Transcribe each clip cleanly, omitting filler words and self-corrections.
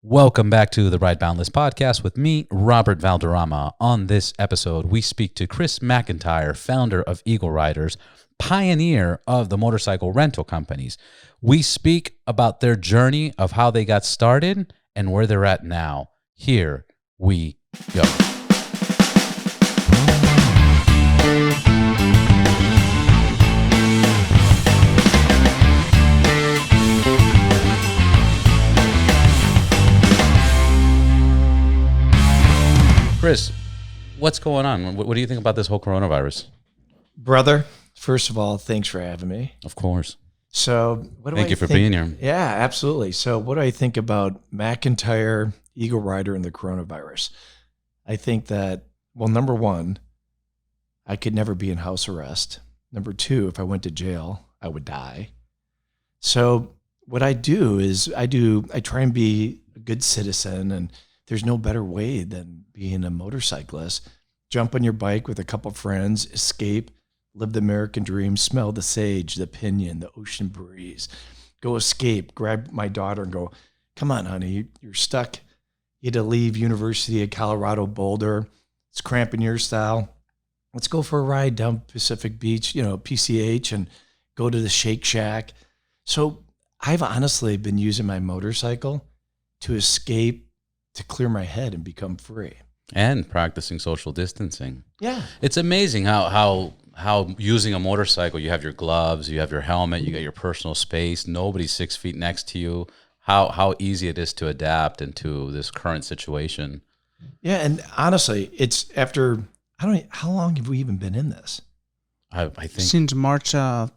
Welcome back to the Ride Boundless podcast with me, Robert Valderrama. On this episode, we speak to Chris McIntyre, founder of Eagle Riders, pioneer of the motorcycle rental companies. We speak about their journey of how they got started and where they're at now. Here we go. Chris, what's going on? What do you think about this whole coronavirus? Brother, first of all, thanks for having me. Of course. So, Thank you for being here. Yeah, absolutely. So, what do I think about McIntyre, Eagle Rider, and the coronavirus? I think that, well, number one, I could never be in house arrest. Number two, if I went to jail, I would die. So, what I do is I try and be a good citizen, and there's no better way than being a motorcyclist. Jump on your bike with a couple friends, escape, live the American dream, smell the sage, the pinyon, the ocean breeze. Go escape, grab my daughter and go, come on, honey, you're stuck. You had to leave University of Colorado Boulder. It's cramping your style. Let's go for a ride down Pacific Beach, PCH, and go to the Shake Shack. So I've honestly been using my motorcycle to escape, to clear my head and become free. And practicing social distancing. Yeah. It's amazing how using a motorcycle, you have your gloves, you have your helmet, you got your personal space, nobody's 6 feet next to you, how easy it is to adapt into this current situation. Yeah, and honestly, it's after, how long have we even been in this? I think since March 10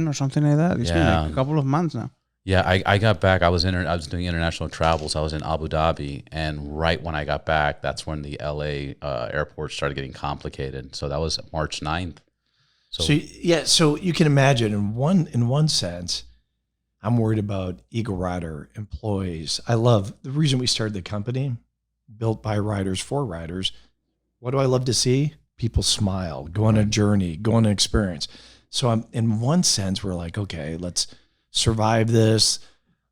or something like that. It's been like a couple of months now. Yeah, I got back. I was doing international travels. I was in Abu Dhabi, and right when I got back, that's when the LA airport started getting complicated. So that was March 9th. So you can imagine in one sense, I'm worried about Eagle Rider employees. I love the reason we started the company, built by riders for riders. What do I love to see? People smile, go on a journey, go on an experience. So in one sense, we're like, okay, let's survive this,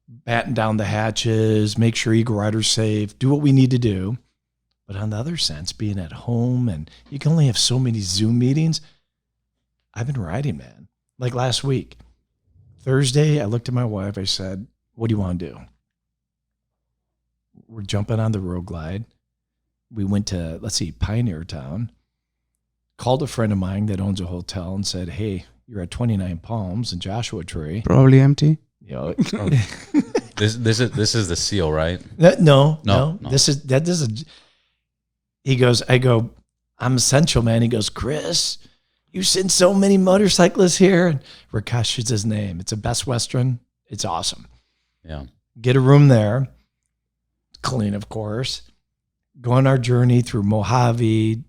batten down the hatches, make sure Eagle Rider's safe, do what we need to do. But on the other sense, being at home and you can only have so many Zoom meetings. I've been riding, man. Like last week, Thursday, I looked at my wife. I said, what do you want to do? We're jumping on the Road Glide. We went to, Pioneer Town. Called a friend of mine that owns a hotel and said, hey, you're at 29 Palms and Joshua Tree. Probably empty. This is the seal, right? No. He goes, I go, I'm essential, man. He goes, Chris, you send so many motorcyclists here. And Rakesh is his name. It's a Best Western. It's awesome. Yeah. Get a room there. Clean, of course. Go on our journey through Mojave,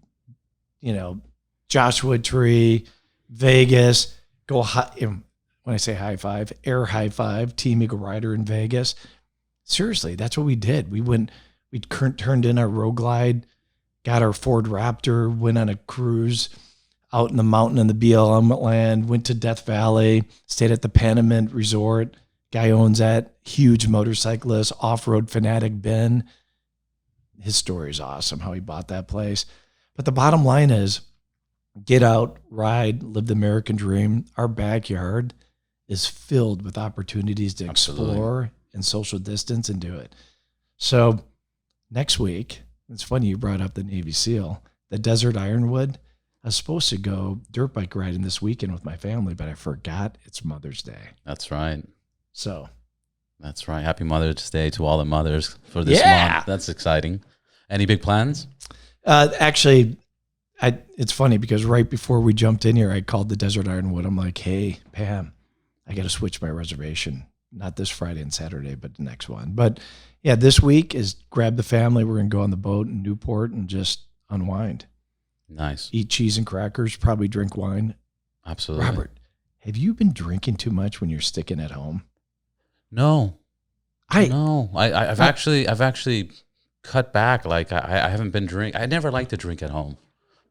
Joshua Tree, Vegas. Go high, when I say high five, air high five, Team Eagle Rider in Vegas. Seriously, that's what we did. We turned in our Road Glide, got our Ford Raptor, went on a cruise out in the mountain in the BLM land, went to Death Valley, stayed at the Panamint Resort. Guy owns that, huge motorcyclist, off-road fanatic Ben. His story is awesome, how he bought that place. But the bottom line is, get out, ride, live the American dream. Our backyard is filled with opportunities to explore and social distance and do it. So next week, it's funny you brought up the Navy SEAL, the Desert Ironwood. I was supposed to go dirt bike riding this weekend with my family, but I forgot it's Mother's Day. That's right. So. That's right. Happy Mother's Day to all the mothers for this month. That's exciting. Any big plans? Actually, it's funny because right before we jumped in here, I called the Desert Ironwood. I'm like, hey, Pam, I got to switch my reservation. Not this Friday and Saturday, but the next one. But yeah, this week is grab the family. We're going to go on the boat in Newport and just unwind. Nice. Eat cheese and crackers, probably drink wine. Absolutely. Robert, have you been drinking too much when you're sticking at home? No. I've actually cut back. Like I haven't been drinking. I never like to drink at home.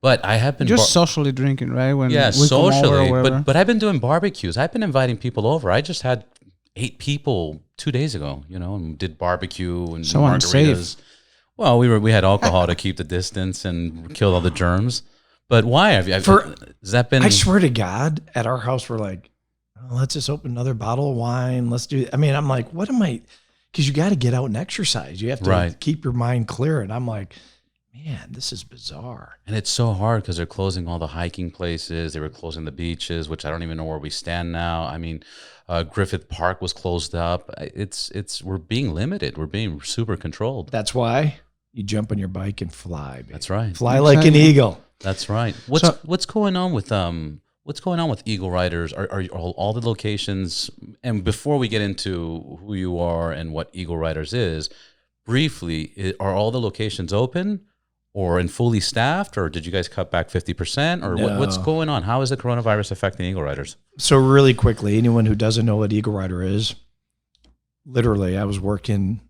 But I have been just socially drinking, right? When yeah, we socially. come over or But I've been doing barbecues. I've been inviting people over. I just had 8 people 2 days ago, and did barbecue and So margaritas. unsafe. Well, we had alcohol to keep the distance and kill all the germs. But why has that been? I swear to God, at our house, we're like, oh, let's just open another bottle of wine. Let's do. I mean, I'm like, what am I? Because you got to get out and exercise. You have to keep your mind clear. And I'm like, man, this is bizarre. And it's so hard because they're closing all the hiking places. They were closing the beaches, which I don't even know where we stand now. I mean, Griffith Park was closed up. We're being limited. We're being super controlled. That's why you jump on your bike and fly. Baby. That's right. Fly like an eagle. That's right. What's going on with Eagle Riders? Are all the locations? And before we get into who you are and what Eagle Riders is, briefly, are all the locations open or in fully staffed, or did you guys cut back 50%, or No. what's going on? How is the coronavirus affecting Eagle Riders? So really quickly, anyone who doesn't know what Eagle Rider is, literally, I was working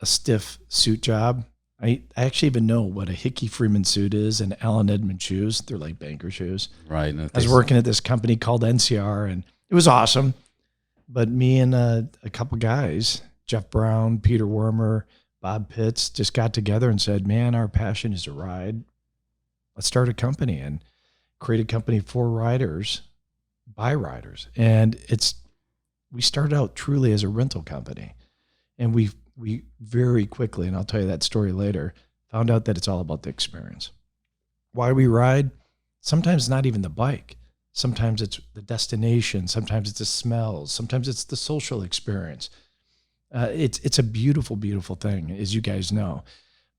a stiff suit job. I actually even know what a Hickey Freeman suit is and Allen Edmond shoes. They're like banker shoes. Right. I was working at this company called NCR, and it was awesome. But me and a couple guys, Jeff Brown, Peter Wormer, Bob Pitts, just got together and said, man, our passion is to ride. Let's start a company and create a company for riders, by riders. And we started out truly as a rental company. And we very quickly, and I'll tell you that story later, found out that it's all about the experience. Why we ride? Sometimes not even the bike. Sometimes it's the destination. Sometimes it's the smells. Sometimes it's the social experience. It's a beautiful, beautiful thing, as you guys know.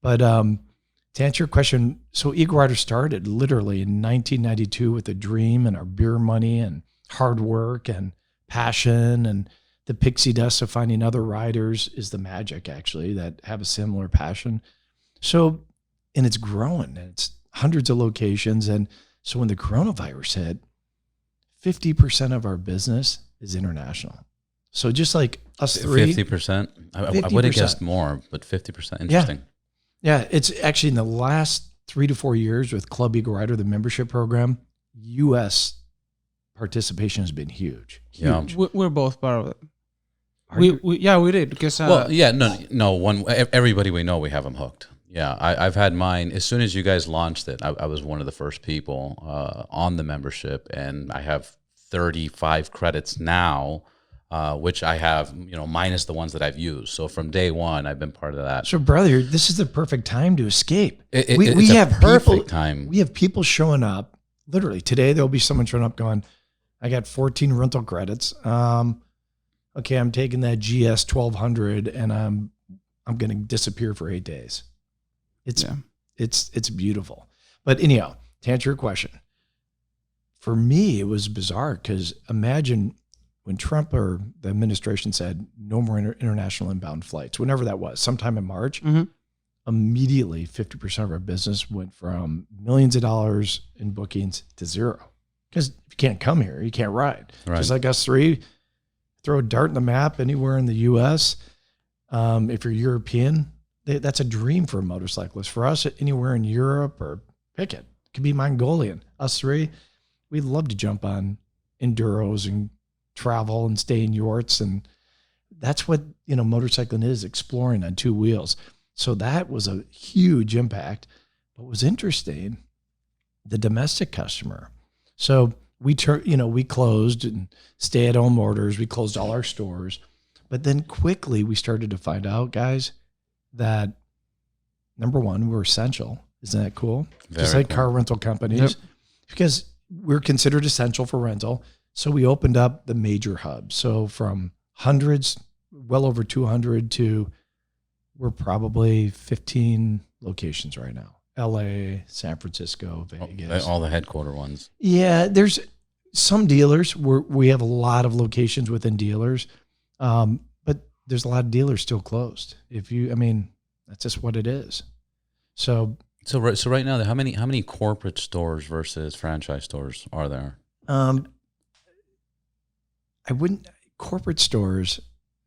But to answer your question, so Eagle Rider started literally in 1992 with a dream and our beer money and hard work and passion, and the pixie dust of finding other riders is the magic, actually, that have a similar passion. So, and it's growing, and it's hundreds of locations. And so when the coronavirus hit, 50% of our business is international. So just like us three. 50%? I would have guessed more, but 50%. Interesting. Yeah, it's actually in the last 3 to 4 years with Club Eagle Rider, the membership program, U.S. participation has been huge. Yeah. We're both part of it. We did because everybody we know, we have them hooked. Yeah, I've had mine as soon as you guys launched it. I was one of the first people on the membership, and I have 35 credits now, which I have, minus the ones that I've used. So from day one, I've been part of that. So, brother, this is the perfect time to escape. We have perfect time. We have people showing up. Literally today, there'll be someone showing up going, "I got 14 rental credits. Okay, I'm taking that GS 1200 and I'm going to disappear for 8 days." It's beautiful. But anyhow, to answer your question, for me, it was bizarre because imagine when Trump or the administration said no more international inbound flights, whenever that was, sometime in March, immediately 50% of our business went from millions of dollars in bookings to zero. Because if you can't come here, you can't ride. Right. Just like us three, throw a dart in the map anywhere in the U.S. If you're European, that's a dream for a motorcyclist. For us, anywhere in Europe or pick it could be Mongolian. Us three, we'd love to jump on enduros and travel and stay in yurts. And that's what, motorcycling is, exploring on two wheels. So that was a huge impact. What was interesting, the domestic customer. So we closed and stay-at-home orders. We closed all our stores. But then quickly we started to find out, guys, that number one, we're essential. Isn't that cool? Just like car rental companies. Because we're considered essential for rental. So we opened up the major hubs. So from hundreds, well over 200 to we're probably 15 locations right now. LA, San Francisco, Vegas. All the headquarter ones. Yeah, there's some dealers where we have a lot of locations within dealers. But there's a lot of dealers still closed. That's just what it is. So right now, how many corporate stores versus franchise stores are there? Corporate stores.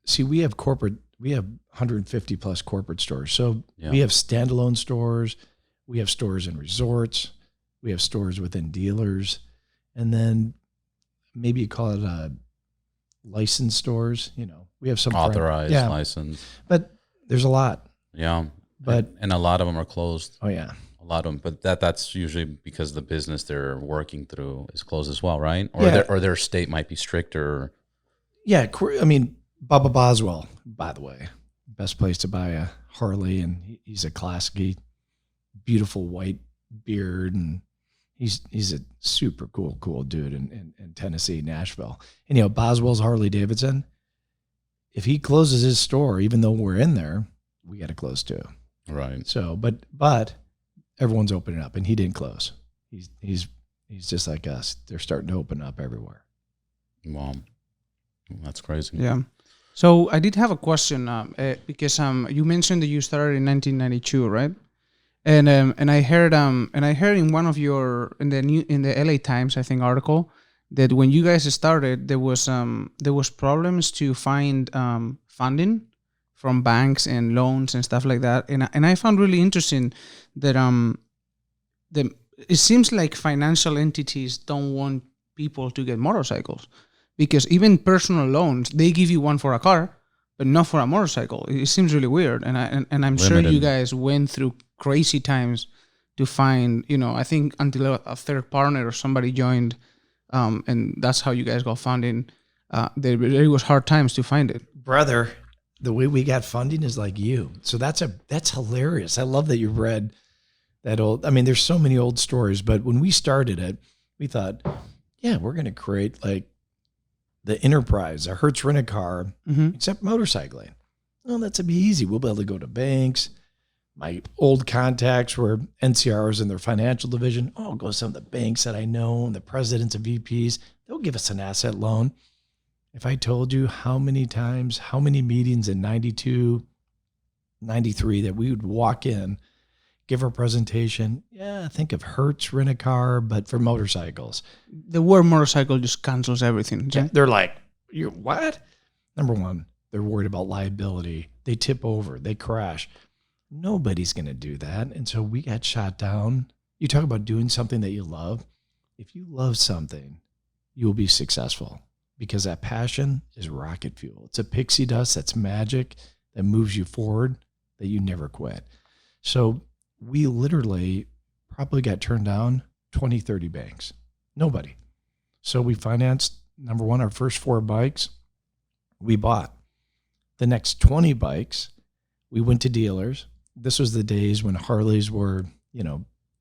See, we have 150 plus corporate stores. So we have standalone stores. We have stores in resorts. We have stores within dealers. And then maybe you call it licensed stores. We have some authorized, licensed. But there's a lot. Yeah. But and a lot of them are closed. Oh yeah. A lot of them, but that's usually because the business they're working through is closed as well, right? Or their state might be stricter. Yeah, I mean, Bubba Boswell, by the way, best place to buy a Harley, and he's a classic, beautiful white beard, and he's a super cool dude in Tennessee, Nashville. And Boswell's Harley Davidson, if he closes his store, even though we're in there, we got to close too. Right. So, but everyone's opening up, and he didn't close. He's just like us. They're starting to open up everywhere. Wow, that's crazy. Yeah. So I did have a question because you mentioned that you started in 1992, right? And I heard in one of your in the LA Times, I think, article that when you guys started, there was problems to find funding from banks and loans and stuff like that. And I found really interesting that it seems like financial entities don't want people to get motorcycles, because even personal loans, they give you one for a car, but not for a motorcycle. It seems really weird. And I'm sure you guys went through crazy times to find, I think until a third partner or somebody joined, and that's how you guys got funding. There was hard times to find it. Brother, the way we got funding is like you. So that's hilarious. I love that you read that old. I mean, there's so many old stories, but when we started it, we thought, yeah, we're going to create like the enterprise, a Hertz rent-a-car, except motorcycling. Well, that's be easy. We'll be able to go to banks. My old contacts were NCRs in their financial division. Oh, I'll go to some of the banks that I know, and the presidents and VPs. They'll give us an asset loan. If I told you how many times, how many meetings in 92, 93 that we would walk in, give our presentation. Yeah, think of Hertz rent-a-car, but for motorcycles. The word motorcycle just cancels everything. Yeah, they're like, "You what?" Number one, they're worried about liability. They tip over, they crash. Nobody's going to do that. And so we got shot down. You talk about doing something that you love. If you love something, you will be successful, because that passion is rocket fuel. It's a pixie dust that's magic that moves you forward, that you never quit. So we literally probably got turned down 20, 30 banks. Nobody. So we financed, number one, our first 4 bikes we bought. The next 20 bikes, we went to dealers. This was the days when Harleys were,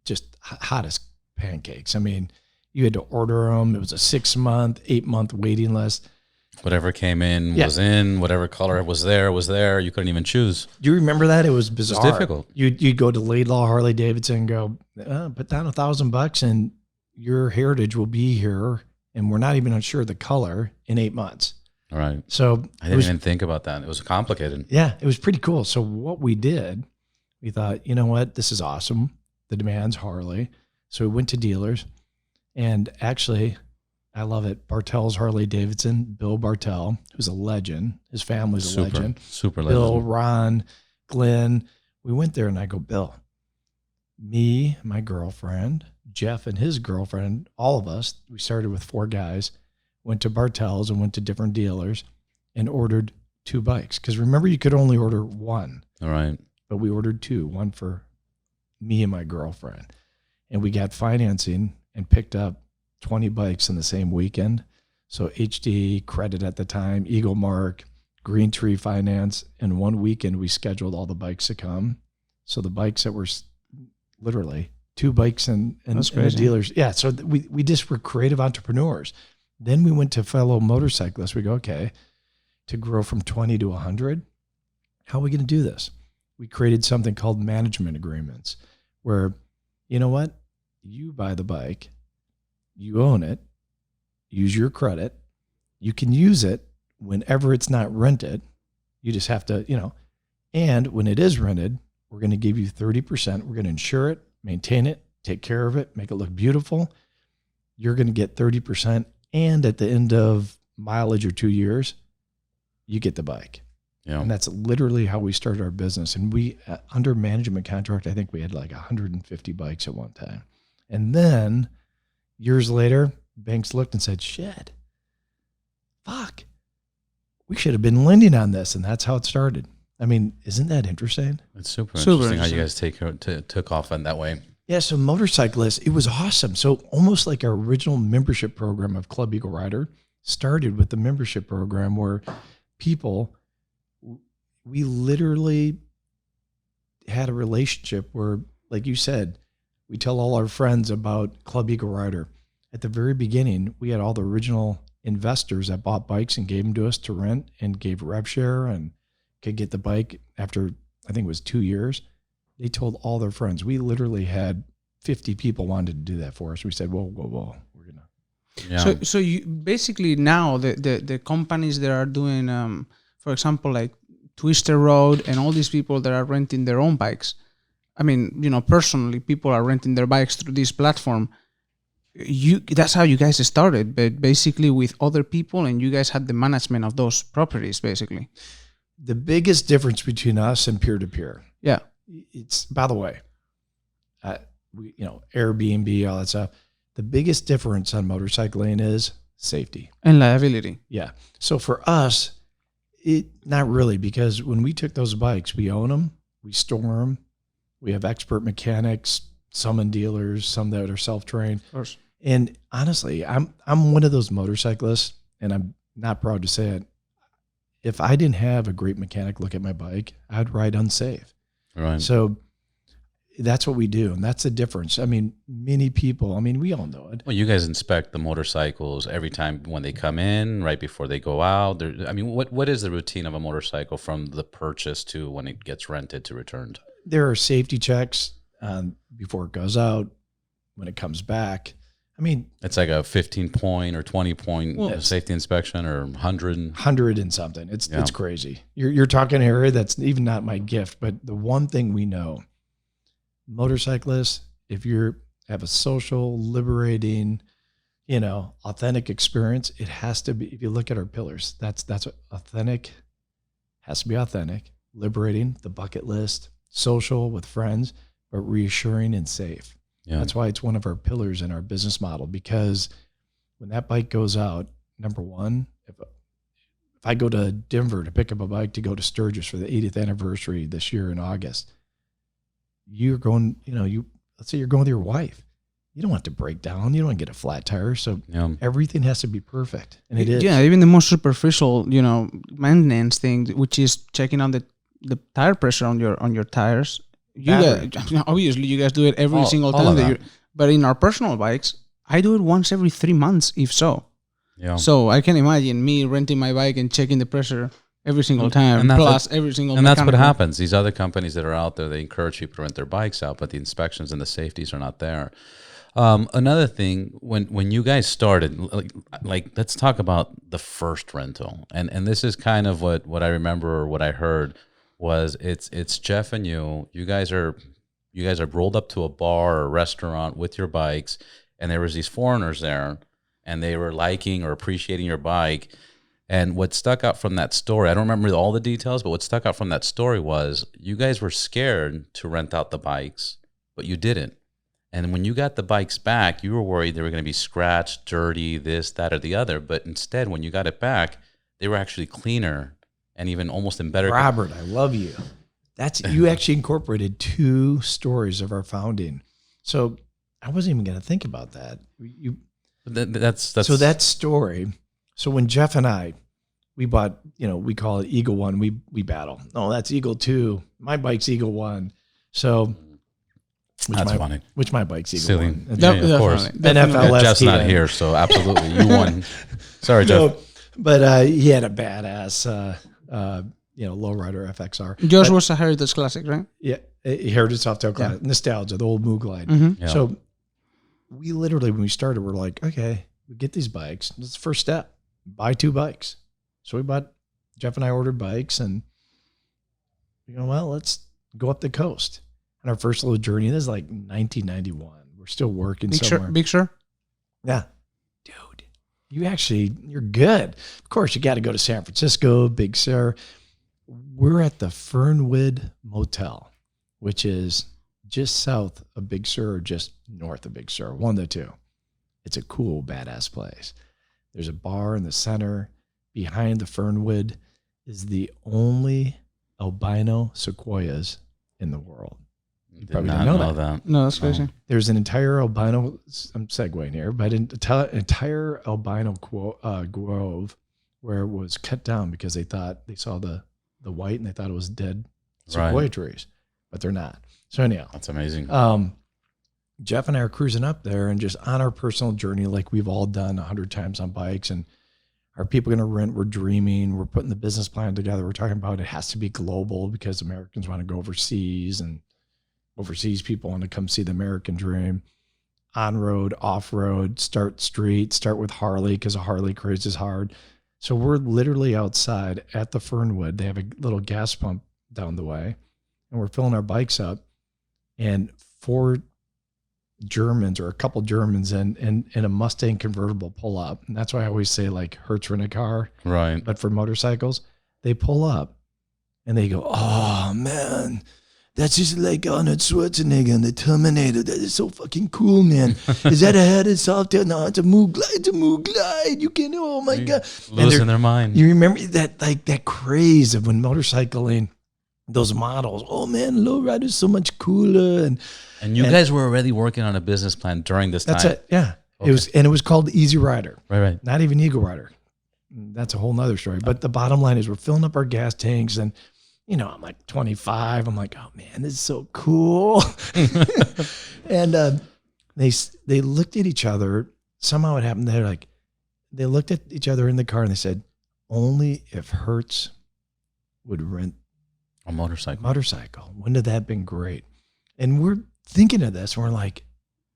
just hot as pancakes. I mean, you had to order them. It was a 6-month, 8-month waiting list. Whatever came in was in. Whatever color was there. You couldn't even choose. Do you remember that? It was bizarre. It was difficult. You'd go to Laidlaw Harley Davidson and go, put down $1,000 and your heritage will be here, and we're not even sure the color in 8 months. All right. So I didn't even think about that. It was complicated. Yeah, it was pretty cool. So what we did, we thought, you know what, this is awesome. The demand's Harley. So we went to dealers, and actually, I love it. Bartel's Harley Davidson, Bill Bartel, who's a legend. His family's a legend. Super legend. Bill, Ron, Glenn. We went there, and I go, Bill, me, my girlfriend, Jeff and his girlfriend, all of us, we started with 4 guys, went to Bartel's and went to different dealers and ordered 2 bikes. Because remember, you could only order 1. All right. But we ordered 2, one for me and my girlfriend. And we got financing and picked up 20 bikes in the same weekend. So HD, Credit at the time, Eagle Mark, Green Tree Finance. In one weekend, we scheduled all the bikes to come. So the bikes that were literally 2 bikes and the dealers. Yeah, so we just were creative entrepreneurs. Then we went to fellow motorcyclists. We go, okay, to grow from 20 to 100, how are we going to do this? We created something called management agreements, where, you know what? You buy the bike, you own it, use your credit, you can use it whenever it's not rented. You just have to, and when it is rented, we're going to give you 30%. We're going to insure it, maintain it, take care of it, make it look beautiful. You're going to get 30%. And at the end of mileage or 2 years, you get the bike. Yeah. And that's literally how we started our business. And we, under management contract, I think we had like 150 bikes at one time. And then years later, banks looked and said, shit, fuck, we should have been lending on this. And that's how it started. I mean, isn't that interesting? It's super Super interesting how you guys took off in that way. Yeah, so motorcyclists, it was awesome. So almost like our original membership program of Club Eagle Rider started with the membership program where people, we literally had a relationship where, like you said, we tell all our friends about Club Eagle Rider. At the very beginning, we had all the original investors that bought bikes and gave them to us to rent and gave rev share and could get the bike after, I think it was 2 years. They told all their friends. We literally had 50 people wanted to do that for us. We said, whoa, we're going to. Yeah. So you basically now the companies that are doing, for example, like Twister Road and all these people that are renting their own bikes. I mean, personally, people are renting their bikes through this platform. That's how you guys started, but basically with other people, and you guys had the management of those properties, basically. The biggest difference between us and peer-to-peer. Yeah. It's, by the way, Airbnb, all that stuff. The biggest difference on motorcycling is safety And liability. Yeah. So for us, not really, because when we took those bikes, we own them, we store them, we have expert mechanics, some in dealers, some that are self-trained. Of course. And honestly, I'm one of those motorcyclists, and I'm not proud to say it. If I didn't have a great mechanic look at my bike, I'd ride unsafe. Right. So that's what we do, and that's the difference. I mean, many people, we all know it. Well, you guys inspect the motorcycles every time when they come in, right before they go out. What is the routine of a motorcycle from the purchase to when it gets rented to returned? There are safety checks before it goes out, when it comes back. It's like a 15-point or 20-point safety inspection, or 100 and something. It's crazy. You're talking an area that's even not my gift, but the one thing we know, motorcyclists, if you have a social, liberating, authentic experience, it has to be. If you look at our pillars, that's what authentic has to be. Authentic, liberating, the bucket list, social with friends, but reassuring and safe. Yeah. That's why it's one of our pillars in our business model, because when that bike goes out, number one, if I go to Denver to pick up a bike to go to Sturgis for the 80th anniversary this year in August, you're going, let's say you're going with your wife. You don't want to break down. You don't want to get a flat tire. So everything has to be perfect. And it is. Yeah, even the most superficial, maintenance thing, which is checking on the tire pressure on your tires. Obviously, you guys do it every single time. But in our personal bikes, I do it once every 3 months, if so. Yeah. So I can imagine me renting my bike and checking the pressure every single time, plus every single. And that's what happens. These other companies that are out there, they encourage people to rent their bikes out, but the inspections and the safeties are not there. Another thing, when you guys started, like let's talk about the first rental, and this is kind of what I remember, or what I heard was it's Jeff and you guys are rolled up to a bar or restaurant with your bikes, and there was these foreigners there, and they were liking or appreciating your bike. And what stuck out from that story, I don't remember all the details, but what stuck out from that story was you guys were scared to rent out the bikes, but you didn't. And when you got the bikes back, you were worried they were going to be scratched, dirty, this, that, or the other. But instead, when you got it back, they were actually cleaner and even almost in better. Robert, I love you. You actually incorporated 2 stories of our founding. So I wasn't even going to think about that. So that story. So when Jeff and I, we bought, we call it Eagle 1, we battle. No, that's Eagle 2. My bike's Eagle 1. So that's funny. Which my bike's Eagle 1. Of course. NFL Jeff's not here, so absolutely. You won. Sorry, Jeff. No, but he had a badass lowrider FXR. Yours was a Heritage Classic, right? Yeah, Heritage Softail Classic. Nostalgia, the old Moo Glide. Mm-hmm. Yeah. So we literally, when we started, we're like, okay, we get these bikes. That's the first step. Buy 2 bikes. So Jeff and I ordered bikes, and let's go up the coast. And our first little journey, this is like 1991. We're still working somewhere. Big Sur? Yeah. Dude, you're good. Of course, you got to go to San Francisco, Big Sur. We're at the Fernwood Motel, which is just south of Big Sur or just north of Big Sur, one of the two. It's a cool, badass place. There's a bar in the center, behind the Fernwood is the only albino sequoias in the world. You probably Did didn't not know know that. that. No, that's crazy. There's an entire albino, I'm segueing here, but an entire albino grove where it was cut down because they saw the white and they thought it was dead sequoia trees, but they're not. So anyhow, That's amazing. Jeff and I are cruising up there and just on our personal journey, like we've all done 100 times on bikes. And are people going to rent? We're dreaming. We're putting the business plan together. We're talking about it has to be global because Americans want to go overseas and overseas people want to come see the American dream. On road, off road, start street, start with Harley because a Harley craze is hard. So we're literally outside at the Fernwood. They have a little gas pump down the way and we're filling our bikes up, and 4 Germans or a couple Germans and a Mustang convertible pull up. And that's why I always say like Hertz rent a car, Right. but for motorcycles, they pull up and they go, "Oh man, that's just like Arnold Schwarzenegger in the Terminator. That is so fucking cool, man. Is that a head and soft? No, it's a Moog Glide. It's a Moog Glide. You can, oh my God." Losing their mind. You remember that craze of when motorcycling, those models, oh man, lowrider's so much cooler. And you guys were already working on a business plan during this time. That's it. Yeah. Okay. It was called Easy Rider. Right. Not even Eagle Rider. That's a whole nother story. But the bottom line is we're filling up our gas tanks and, you know, I'm like 25. I'm like, oh man, this is so cool. And they looked at each other. Somehow it happened. They looked at each other in the car and they said, only if Hertz would rent A motorcycle. Wouldn't that have been great? And we're thinking of this. And we're like,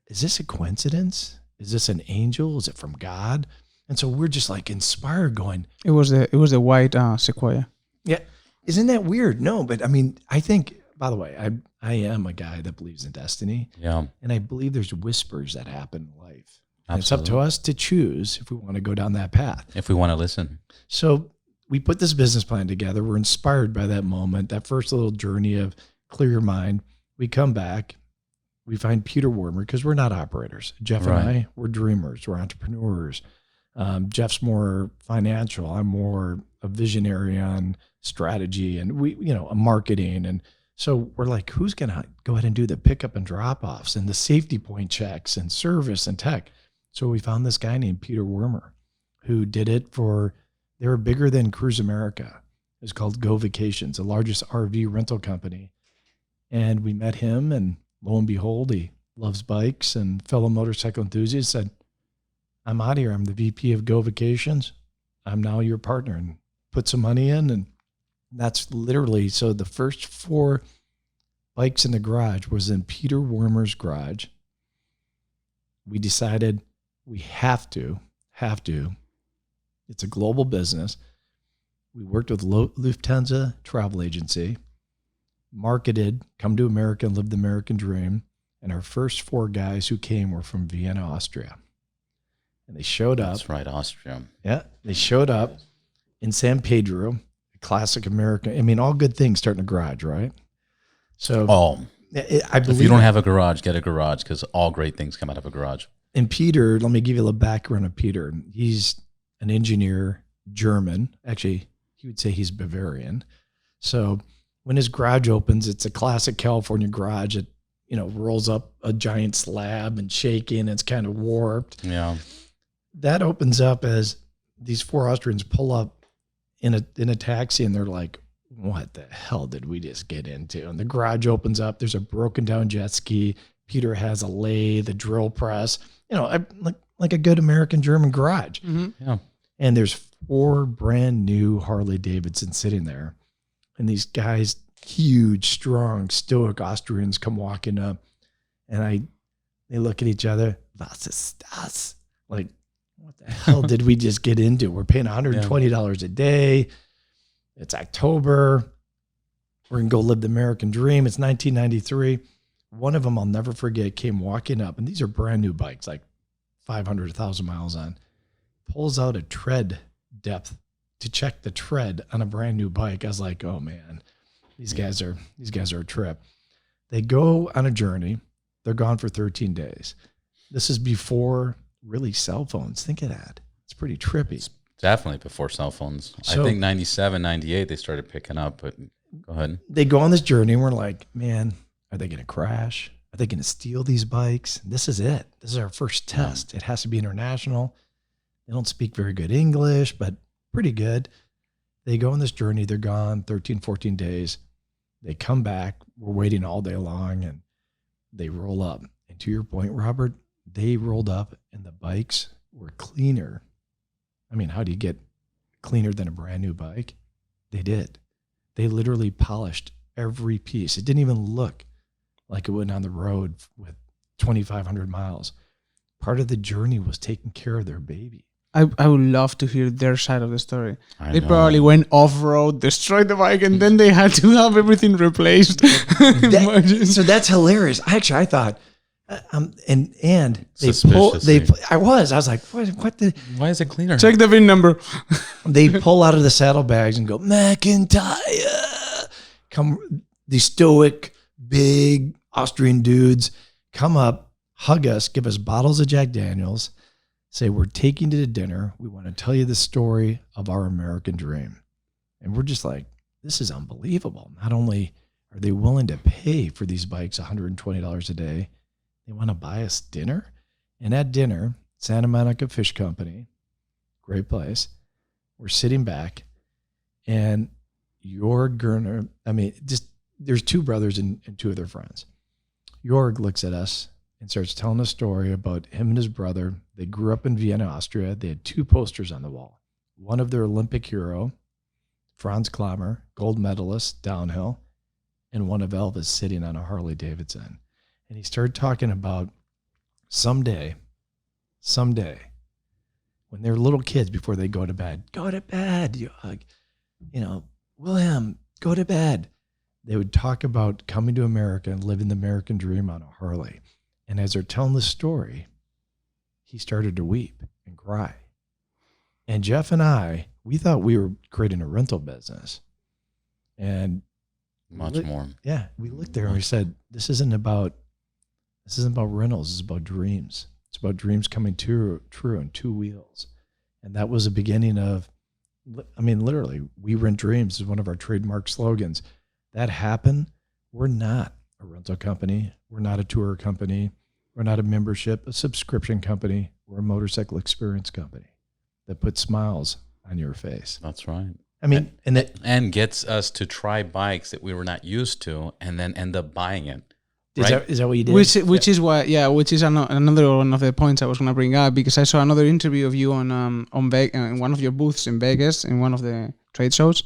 is this a coincidence? Is this an angel? Is it from God? And so we're just like inspired going. It was the white sequoia. Yeah. Isn't that weird? No, but I mean, I think, by the way, I am a guy that believes in destiny. Yeah. And I believe there's whispers that happen in life. And it's Absolutely. up to us to choose if we want to go down that path. If we want to listen. So we put this business plan together. We're inspired by that moment, that first little journey of clear your mind. We come back. We find Peter Wormer because we're not operators. Jeff and I, we're dreamers. We're entrepreneurs. Jeff's more financial. I'm more a visionary on strategy and a marketing. And so we're like, who's going to go ahead and do the pickup and drop offs and the safety point checks and service and tech? So we found this guy named Peter Wormer who did it they were bigger than Cruise America. It was called Go Vacations, the largest RV rental company. And we met him, and lo and behold, he loves bikes and fellow motorcycle enthusiasts, said, I'm out of here. I'm the VP of Go Vacations. I'm now your partner, and put some money in. And that's literally, so the first 4 bikes in the garage was in Peter Wormer's garage. We decided we have to. It's a global business. We worked with Lufthansa travel agency, marketed, come to America and live the American dream. And our first 4 guys who came were from Vienna, Austria. And they showed up. That's right, Austria. Yeah. They showed up in San Pedro, a classic American. I mean, all good things start in a garage, right? So I believe if you don't have a garage, get a garage because all great things come out of a garage. And Peter, let me give you a little background of Peter. He's an engineer, German. Actually, he would say he's Bavarian. So when his garage opens, it's a classic California garage. It, rolls up a giant slab and shaking. It's kind of warped. Yeah. That opens up as these 4 Austrians pull up in a taxi, and they're like, what the hell did we just get into? And the garage opens up. There's a broken down jet ski. Peter has a lathe, a drill press, like a good American German garage. Mm-hmm. Yeah. And there's 4 brand new Harley Davidsons sitting there. And these guys, huge, strong, stoic Austrians come walking up, and they look at each other. Was ist das? Like, what the hell did we just get into? We're paying $120 a day. It's October. We're going to go live the American dream. It's 1993. One of them I'll never forget came walking up, and these are brand new bikes, like 500, 1,000 miles on, pulls out a tread depth to check the tread on a brand new bike. I was like, oh man, these guys are a trip. They go on a journey. They're gone for 13 days. This is before really cell phones. Think of that. It's pretty trippy. Definitely before cell phones. So- I think 97, 98, they started picking up, but go ahead. They go on this journey and we're like, man, are they going to crash? Are they going to steal these bikes? This is it. This is our first test. It has to be international. They don't speak very good English, but pretty good. They go on this journey. They're gone 13, 14 days. They come back. We're waiting all day long and they roll up. And to your point, Robert, they rolled up and the bikes were cleaner. I mean, how do you get cleaner than a brand new bike? They did. They literally polished every piece. It didn't even look like it went on the road with 2,500 miles. Part of the journey was taking care of their baby. I would love to hear their side of the story. They know. probably went off-road, destroyed the bike, and then they had to have everything replaced. Imagine. So that's hilarious. Actually, I thought, and they Suspiciously. I was like, what the? Why is it cleaner? Check the VIN number. They pull out of the saddlebags and go, McIntyre. Come, these stoic, big Austrian dudes come up, hug us, give us bottles of Jack Daniels, say, we're taking you to dinner. We want to tell you the story of our American dream. And we're just like, this is unbelievable. Not only are they willing to pay for these bikes $120 a day, they want to buy us dinner. And at dinner, Santa Monica Fish Company, great place. We're sitting back and there's two brothers and two of their friends. Jorg looks at us and starts telling a story about him and his brother. They grew up in Vienna, Austria. They had two posters on the wall. One of their Olympic hero, Franz Klammer, gold medalist, downhill, and one of Elvis sitting on a Harley Davidson. And he started talking about someday, when they're little kids before they go to bed, William, go to bed. They would talk about coming to America and living the American dream on a Harley. And as they're telling the story, he started to weep and cry. And Jeff and I, we thought we were creating a rental business. And Much more. yeah, we looked there and we said, this isn't about rentals. It's about dreams. It's about dreams coming true on two wheels. And that was the beginning of, literally, we rent dreams is one of our trademark slogans. That happened. We're not a rental company. We're not a tour company. We're not a subscription company. We're a motorcycle experience company that puts smiles on your face. That's right. And gets us to try bikes that we were not used to and then end up buying it. Is that what you did? Which is another one of the points I was going to bring up, because I saw another interview of you on in one of your booths in Vegas in one of the trade shows,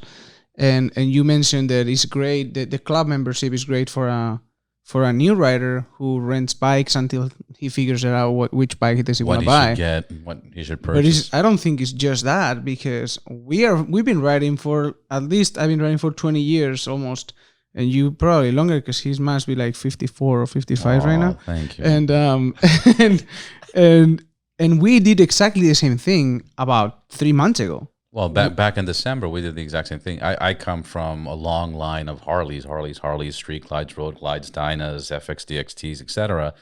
and you mentioned that it's great that the club membership is great for a new rider who rents bikes until he figures out which bike does he want to buy. What he should get, what he should purchase. But I don't think it's just that, because we've been riding for, at least I've been riding for 20 years almost. And you probably longer, because he must be like 54 or 55 right now. Thank you. And we did exactly the same thing about 3 months ago. Well, back in December, we did the exact same thing. I come from a long line of Harleys, Street Glides, Road Glides, Dynas, FX DXTs, etc.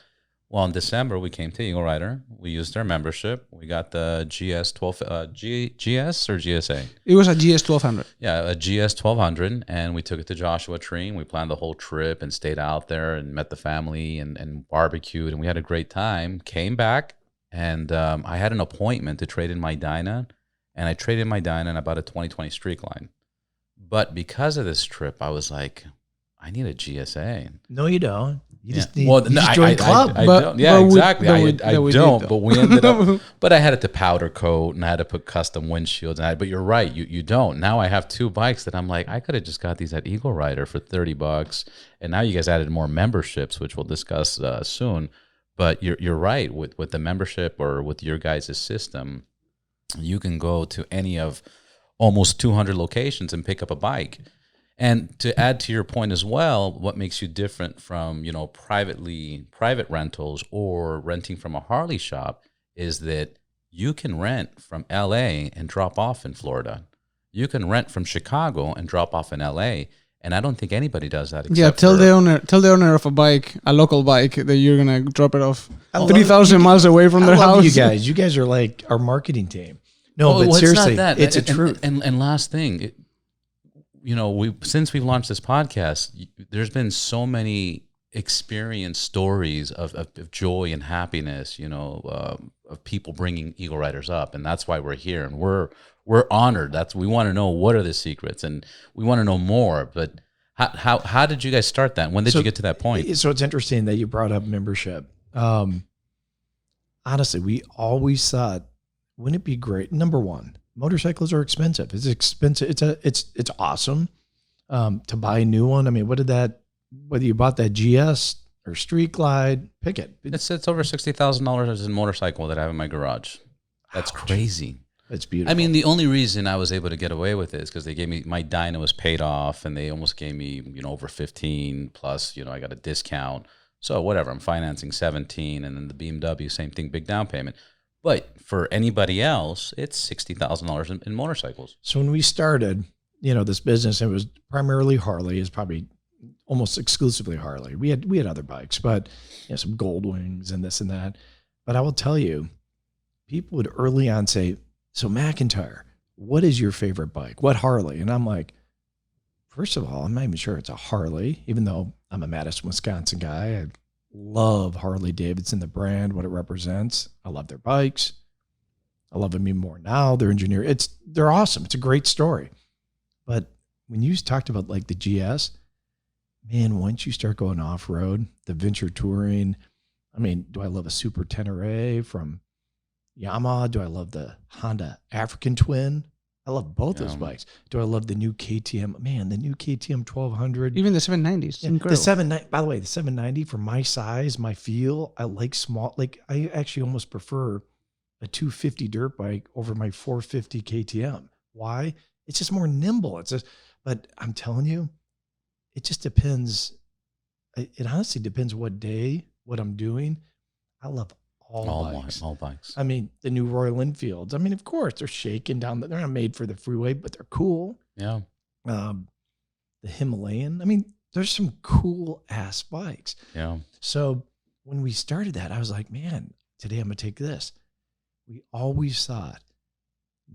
Well, in December, we came to Eagle Rider. We used our membership. We got the GS 12, GS or GSA? It was a GS 1200. Yeah, a GS 1200, and we took it to Joshua Tree, and we planned the whole trip and stayed out there and met the family and barbecued, and we had a great time. Came back, and I had an appointment to trade in my Dyna, and I traded my Dyna in about a 2020 Street Line. But because of this trip, I was like, I need a GSA. No, you don't. You just need well, you just join club. I don't. Yeah, exactly. I don't. Did, but we ended up. But I had it to powder coat, and I had to put custom windshields. But you're right. You don't. Now I have two bikes that I'm like, I could have just got these at Eagle Rider for $30, and now you guys added more memberships, which we'll discuss soon. But you're right with the membership or with your guys' system, you can go to any of almost 200 locations and pick up a bike. And to add to your point as well, what makes you different from, private rentals or renting from a Harley shop is that you can rent from LA and drop off in Florida. You can rent from Chicago and drop off in LA. And I don't think anybody does that. Tell the owner of a local bike, that you're gonna drop it off 3,000 miles away from their house. You guys are like our marketing team. No, but it's seriously, not that. it's a And- truth. And last thing, since we've launched this podcast, there's been so many experience stories of joy and happiness, of people bringing Eagle Riders up, and that's why we're here, and we're honored. We want to know what are the secrets, and we want to know more. But how did you guys start that? When did you get to that point? So it's interesting that you brought up membership. Honestly, we always thought, wouldn't it be great? Number one, motorcycles are expensive. It's expensive. It's awesome to buy a new one. I mean, whether you bought that GS or Street Glide, pick it. It's over $60,000 as a motorcycle that I have in my garage. That's crazy. It's beautiful. I mean, the only reason I was able to get away with it is because they gave me, my dyno was paid off, and they almost gave me, over 15 plus, I got a discount. So whatever, I'm financing 17, and then the BMW, same thing, big down payment. But for anybody else, it's $60,000 in motorcycles. So when we started, this business, it was primarily Harley. Is probably almost exclusively Harley. We had other bikes, but some Gold Wings and this and that. But I will tell you, people would early on say, "So McIntyre, what is your favorite bike? What Harley?" And I'm like, first of all, I'm not even sure it's a Harley, even though I'm a Madison, Wisconsin guy. I love Harley Davidson, the brand, what it represents. I love their bikes. I love them even more now. They're engineered. They're awesome. It's a great story. But when you talked about like the GS, man, once you start going off-road, the venture touring, I mean, do I love a Super Tenere from Yamaha? Do I love the Honda African Twin? I love both those bikes. Do I love the new KTM? Man, the new KTM 1200. Even the 790s. Yeah, Incredible. the 790. By the way, the 790 for my size, my feel, I like small. Like I actually almost prefer a 250 dirt bike over my 450 KTM. Why? It's just more nimble. But I'm telling you, it just depends. It honestly depends what day, what I'm doing. I love all bikes. All bikes. I mean, the new Royal Enfields. I mean, of course, they're shaking down. They're not made for the freeway, but they're cool. Yeah. The Himalayan. I mean, there's some cool ass bikes. Yeah. So when we started that, I was like, man, today I'm going to take this. We always thought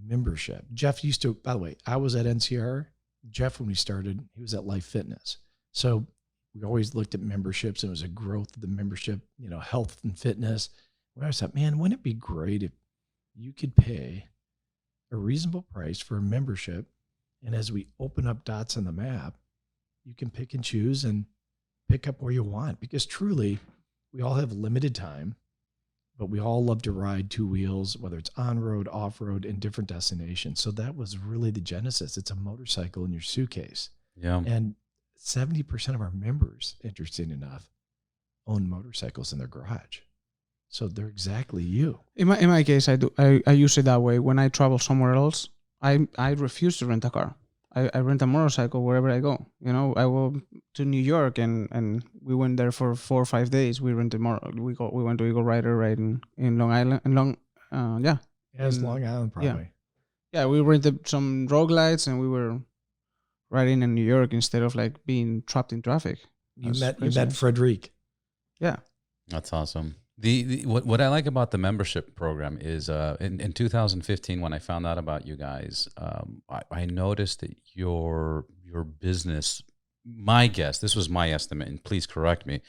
membership. Jeff used to, by the way, I was at NCR. Jeff, when we started, he was at Life Fitness. So we always looked at memberships. It was a growth of the membership, health and fitness. I always thought, man, wouldn't it be great if you could pay a reasonable price for a membership? And as we open up dots on the map, you can pick and choose and pick up where you want. Because truly, we all have limited time, but we all love to ride two wheels, whether it's on-road, off-road, in different destinations. So that was really the genesis. It's a motorcycle in your suitcase. Yeah. And 70% of our members, interesting enough, own motorcycles in their garage. So they're exactly you. In my case, I use it that way. When I travel somewhere else, I refuse to rent a car. I rent a motorcycle wherever I go. I go to New York and we went there for 4 or 5 days. We rented we went to Eagle Rider right in Long Island and Yeah, it's Long Island probably. Yeah, we rented some road glides and we were riding in New York instead of like being trapped in traffic. You met Frederic. Yeah. That's awesome. What I like about the membership program is in 2015 when I found out about you guys, I noticed that your business, my guess, this was my estimate, and please correct me,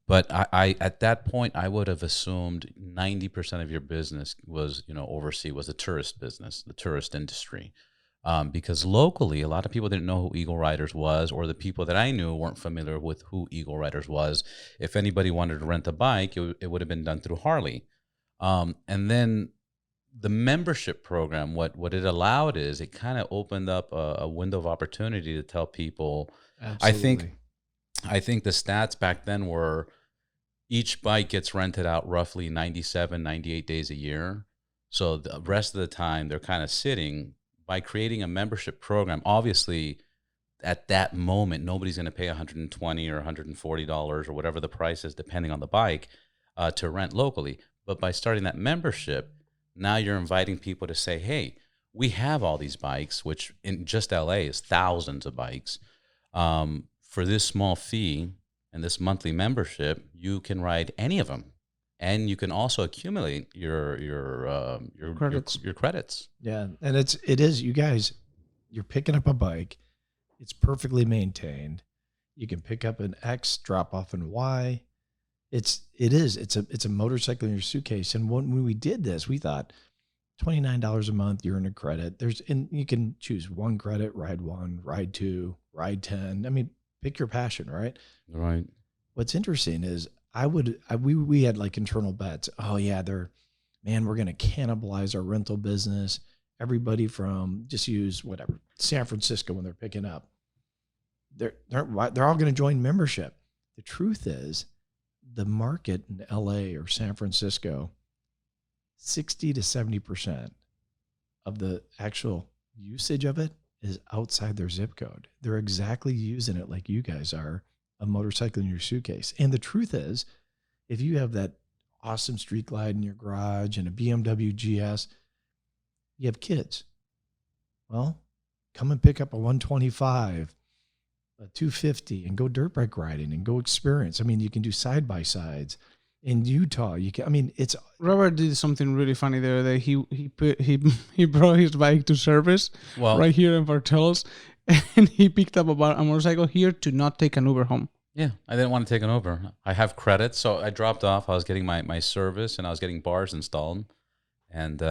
but I at that point I would have assumed 90% of your business was overseas was the tourist business, the tourist industry. Because locally, a lot of people didn't know who Eagle Riders was, or the people that I knew weren't familiar with who Eagle Riders was. If anybody wanted to rent a bike, it would have been done through Harley. And then the membership program, what it allowed is it kind of opened up a window of opportunity to tell people. Absolutely. I think the stats back then were each bike gets rented out roughly 97, 98 days a year. So the rest of the time they're kind of sitting. By creating a membership program, obviously at that moment, nobody's going to pay $120 or $140 or whatever the price is, depending on the bike, to rent locally. But by starting that membership, now you're inviting people to say, hey, we have all these bikes, which in just LA is thousands of bikes. For this small fee and this monthly membership, you can ride any of them. and you can also accumulate your Credits. your credits. Yeah, and it is you guys. You're picking up a bike. It's perfectly maintained. You can pick up an X, drop off an Y. It's a motorcycle in your suitcase. And when we did this, we thought $29 a month, you're in a credit. And you can choose one credit, ride 1, ride 2, ride 10. I mean, pick your passion, right? Right. What's interesting is we had like internal bets. Oh yeah, we're going to cannibalize our rental business. Everybody from just use whatever San Francisco when they're picking up, they're all going to join membership. The truth is, the market in LA or San Francisco, 60 to 70% of the actual usage of it is outside their zip code. They're exactly using it like you guys are, a motorcycle in your suitcase. And the truth is, if you have that awesome Street Glide in your garage and a BMW GS, you have kids. Well, come and pick up a 125, a 250, and go dirt bike riding and go experience. I mean, you can do side by sides in Utah. It's Robert did something really funny there. That he brought his bike to service right here in Bartels, and he picked up a motorcycle here to not take an Uber home. Yeah, I didn't want to take an Uber. I have credits, so I dropped off. I was getting my service, and I was getting bars installed, and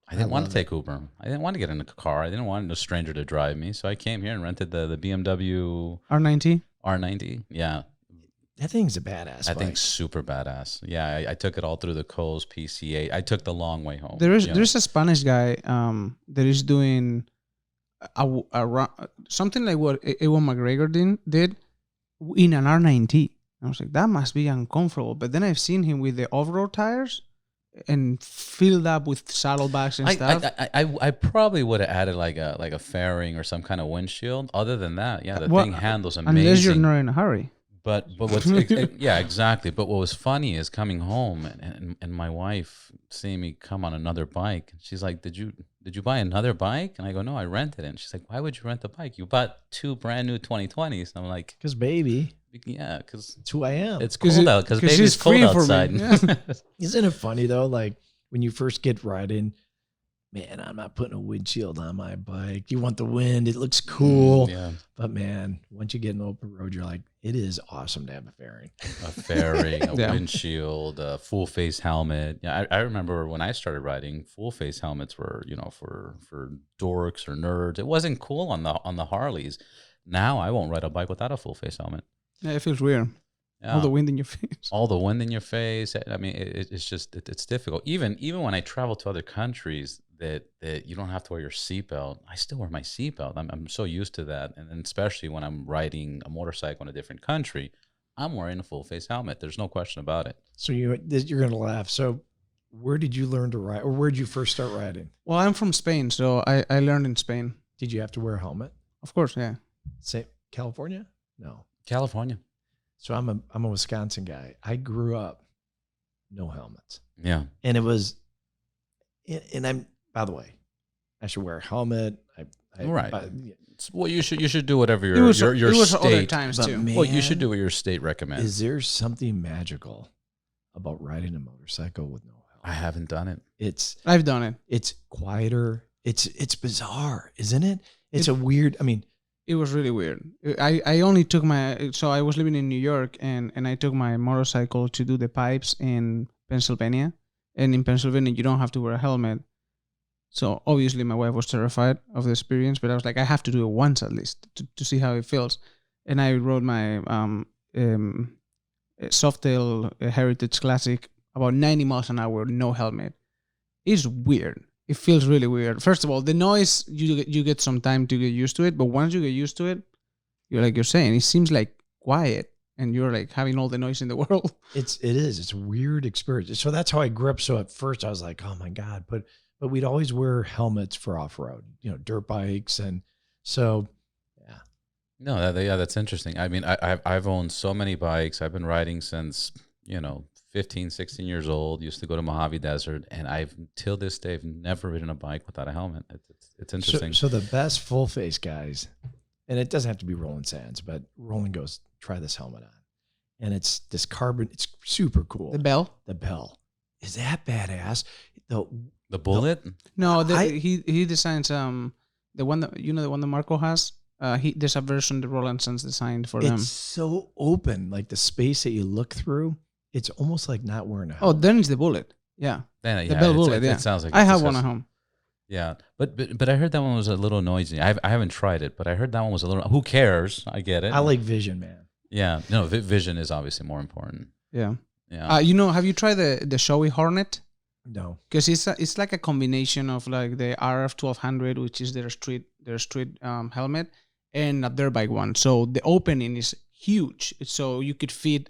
I didn't want to take Uber. I didn't want to get in a car. I didn't want a stranger to drive me, so I came here and rented the BMW R90. R90. Yeah, that thing's a badass. That thing's super badass. Yeah, I took it all through the coast, PCA. I took the long way home. There's a Spanish guy that is doing something like what Ewan McGregor did in an R90. I was like, that must be uncomfortable. But then I've seen him with the off-road tires and filled up with saddlebags and stuff. I probably would have added like a fairing or some kind of windshield. Other than that, yeah, the thing handles amazing. Unless you're not in a hurry. But what's yeah, exactly. But what was funny is coming home and my wife seeing me come on another bike. She's like, "Did you buy another bike?" And I go, "No, I rented it." And she's like, "Why would you rent a bike? You bought 2 brand new 2020s." And I'm like, "Cause baby." Yeah, because it's who I am. It's cold out because baby's cold outside. Yeah. Isn't it funny though? Like when you first get riding, man, I'm not putting a windshield on my bike. You want the wind; it looks cool. Yeah. But man, once you get in the open road, you're like, it is awesome to have a fairing. A fairing, a windshield, a full face helmet. Yeah, I remember when I started riding, full face helmets were, for dorks or nerds. It wasn't cool on the Harleys. Now I won't ride a bike without a full face helmet. Yeah, it feels weird. Yeah. All the wind in your face. All the wind in your face. I mean, it's just it's difficult. Even when I travel to other countries that you don't have to wear your seatbelt, I still wear my seatbelt. I'm so used to that, and especially when I'm riding a motorcycle in a different country, I'm wearing a full face helmet. There's no question about it. So you're gonna laugh. So where did you learn to ride, or where did you first start riding? Well, I'm from Spain, so I learned in Spain. Did you have to wear a helmet? Of course, yeah. Say California? No. California. So I'm a Wisconsin guy. I grew up no helmets. Yeah. And it was, and I'm, by the way, I should wear a helmet. Right. Well, you should do whatever your state. Other times too. Man, well, you should do what your state recommends. Is there something magical about riding a motorcycle with no helmet? I haven't done it. I've done it. It's quieter. It's bizarre, isn't it? It's a weird. I mean. It was really weird. I only took I was living in New York and I took my motorcycle to do the pipes in Pennsylvania. And in Pennsylvania, you don't have to wear a helmet. So obviously my wife was terrified of the experience, but I was like, I have to do it once at least to see how it feels. And I rode my Softail Heritage Classic about 90 miles an hour, no helmet. It's weird. It feels really weird. First of all, the noise, you get some time to get used to it, but once you get used to it, you're saying, it seems like quiet and you're like having all the noise in the world. It is. It's a weird experience. So that's how I grew up. So at first I was like, oh my God, but we'd always wear helmets for off-road, dirt bikes. And so, yeah. No, that's interesting. I mean, I've owned so many bikes. I've been riding since, 15, 16 years old, used to go to Mojave Desert, and till this day, I've never ridden a bike without a helmet. It's interesting. So the best full face guys, and it doesn't have to be Rolling Sands, but Rolling goes, try this helmet on. and it's this carbon. It's super cool. The bell? The bell. Is that badass? The bullet? No, he designs the one that the one that Marco has. There's a version that Rolandson's designed for them. It's so open, like the space that you look through. It's almost like not wearing a Oh, helmet. then it's the bullet. Yeah, Yeah, the bell bullet. It sounds like I it's have one disgusting. at home. Yeah, but I heard that one was a little noisy. I haven't tried it, but I heard that one was a little. Who cares? I get it. I like Vision, man. Yeah, no, vision is obviously more important. Yeah. Yeah. Have you tried the Shoei Hornet? No. Because it's like a combination of like the RF 1200, which is their street helmet, and a dirt bike one. So the opening is huge, so you could fit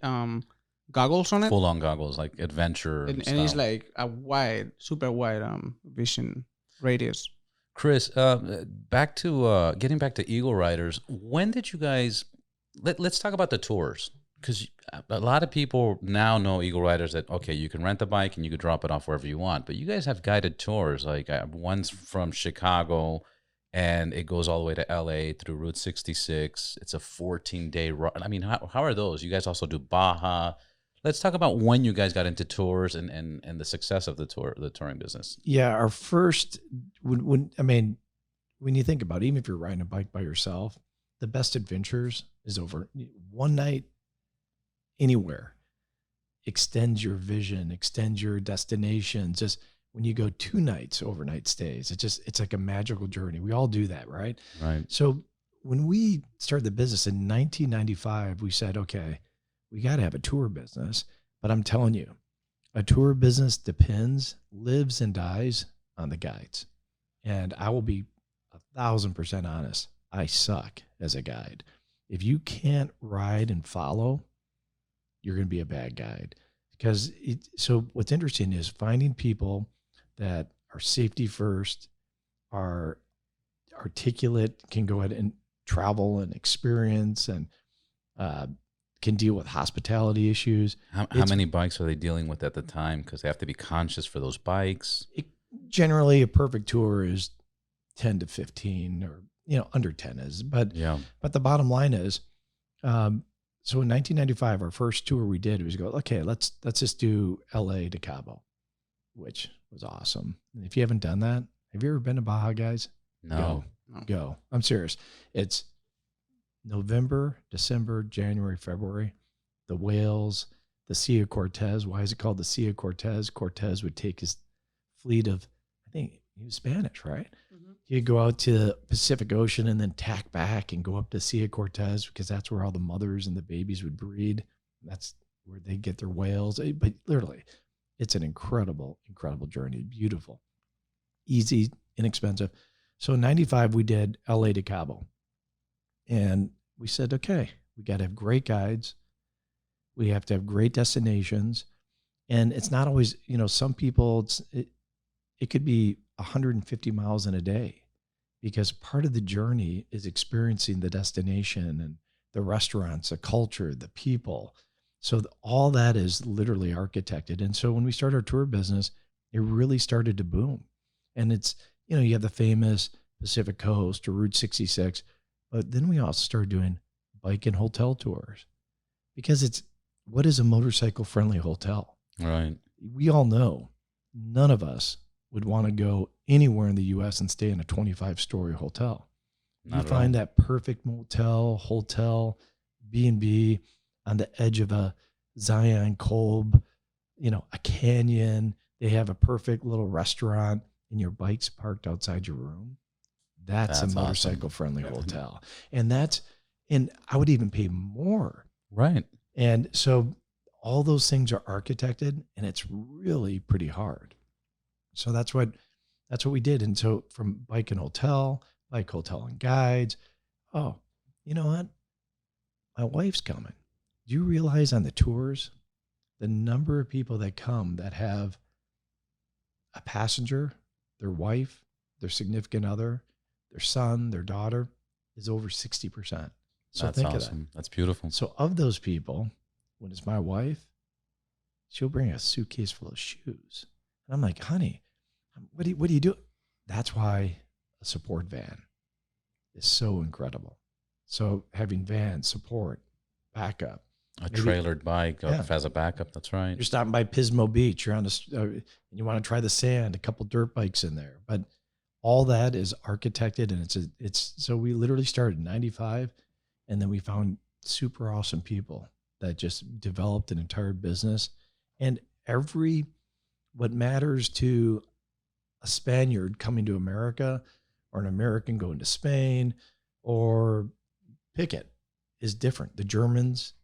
goggles on it, Full on goggles, like adventure. and style. it's like a super wide vision radius. Chris, back to getting back to Eagle Riders. When did you guys? Let's talk about the tours, because a lot of people now know Eagle Riders that you can rent the bike and you can drop it off wherever you want. But you guys have guided tours, like one's from Chicago, and it goes all the way to LA through Route 66. It's a 14-day run. I mean, how are those? You guys also do Baja. Let's talk about when you guys got into tours and the success of the touring business. Yeah, our first when you think about it, even if you're riding a bike by yourself, the best adventures is over one night anywhere. Extends your vision, extends your destination. Just when you go 2 nights overnight stays, it's like a magical journey. We all do that, right? Right. So when we started the business in 1995, we said, okay, we got to have a tour business. But I'm telling you, a tour business lives and dies on the guides. And I will be 1,000% honest. I suck as a guide. If you can't ride and follow, you're going to be a bad guide. So what's interesting is finding people that are safety first, are articulate, can go ahead and travel and experience, and can deal with hospitality issues. How many bikes are they dealing with at the time? Because they have to be conscious for those bikes. Generally, a perfect tour is 10 to 15, or under 10 is. But the bottom line is, so in 1995, our first tour we did was let's just do LA to Cabo, which was awesome. And if you haven't done that, have you ever been to Baja, guys? No. Go. I'm serious. It's November, December, January, February. The whales, the Sea of Cortez. Why is it called the Sea of Cortez? Cortez would take his fleet of, I think he was Spanish, right? Mm-hmm. He'd go out to the Pacific Ocean and then tack back and go up to Sea of Cortez, because that's where all the mothers and the babies would breed. That's where they get their whales. But literally, it's an incredible, incredible journey. Beautiful, easy, inexpensive. So in 95, we did LA to Cabo. And we said, okay, we got to have great guides. We have to have great destinations. And it's not always, some people, it could be 150 miles in a day, because part of the journey is experiencing the destination and the restaurants, the culture, the people. So all that is literally architected. And so when we started our tour business, it really started to boom. And it's, you have the famous Pacific Coast or Route 66, but then we also started doing bike and hotel tours, because what is a motorcycle friendly hotel? Right. We all know none of us would want to go anywhere in the U.S. and stay in a 25-story hotel. You find that perfect motel, hotel, B&B on the edge of a Zion Kolb, a canyon. They have a perfect little restaurant, and your bike's parked outside your room. That's a motorcycle friendly hotel. And I would even pay more. Right. And so all those things are architected, and it's really pretty hard. So that's what we did. And so from bike and hotel, bike, hotel, and guides. Oh, you know what? My wife's coming. Do you realize on the tours, the number of people that come that have a passenger, their wife, their significant other, their son, their daughter, is over 60%. So that's think awesome. of that. That's beautiful. So of those people, when it's my wife, she'll bring a suitcase full of shoes. And I'm like, honey, what do you do? That's why a support van is so incredible. So having van support, backup, A trailered bike has a backup. That's right. You're stopping by Pismo Beach. You're on and you want to try the sand. A couple dirt bikes in there, but all that is architected, and it's. So we literally started in '95, and then we found super awesome people that just developed an entire business, and what matters to a Spaniard coming to America, or an American going to Spain, or pick it, is different. The Germans,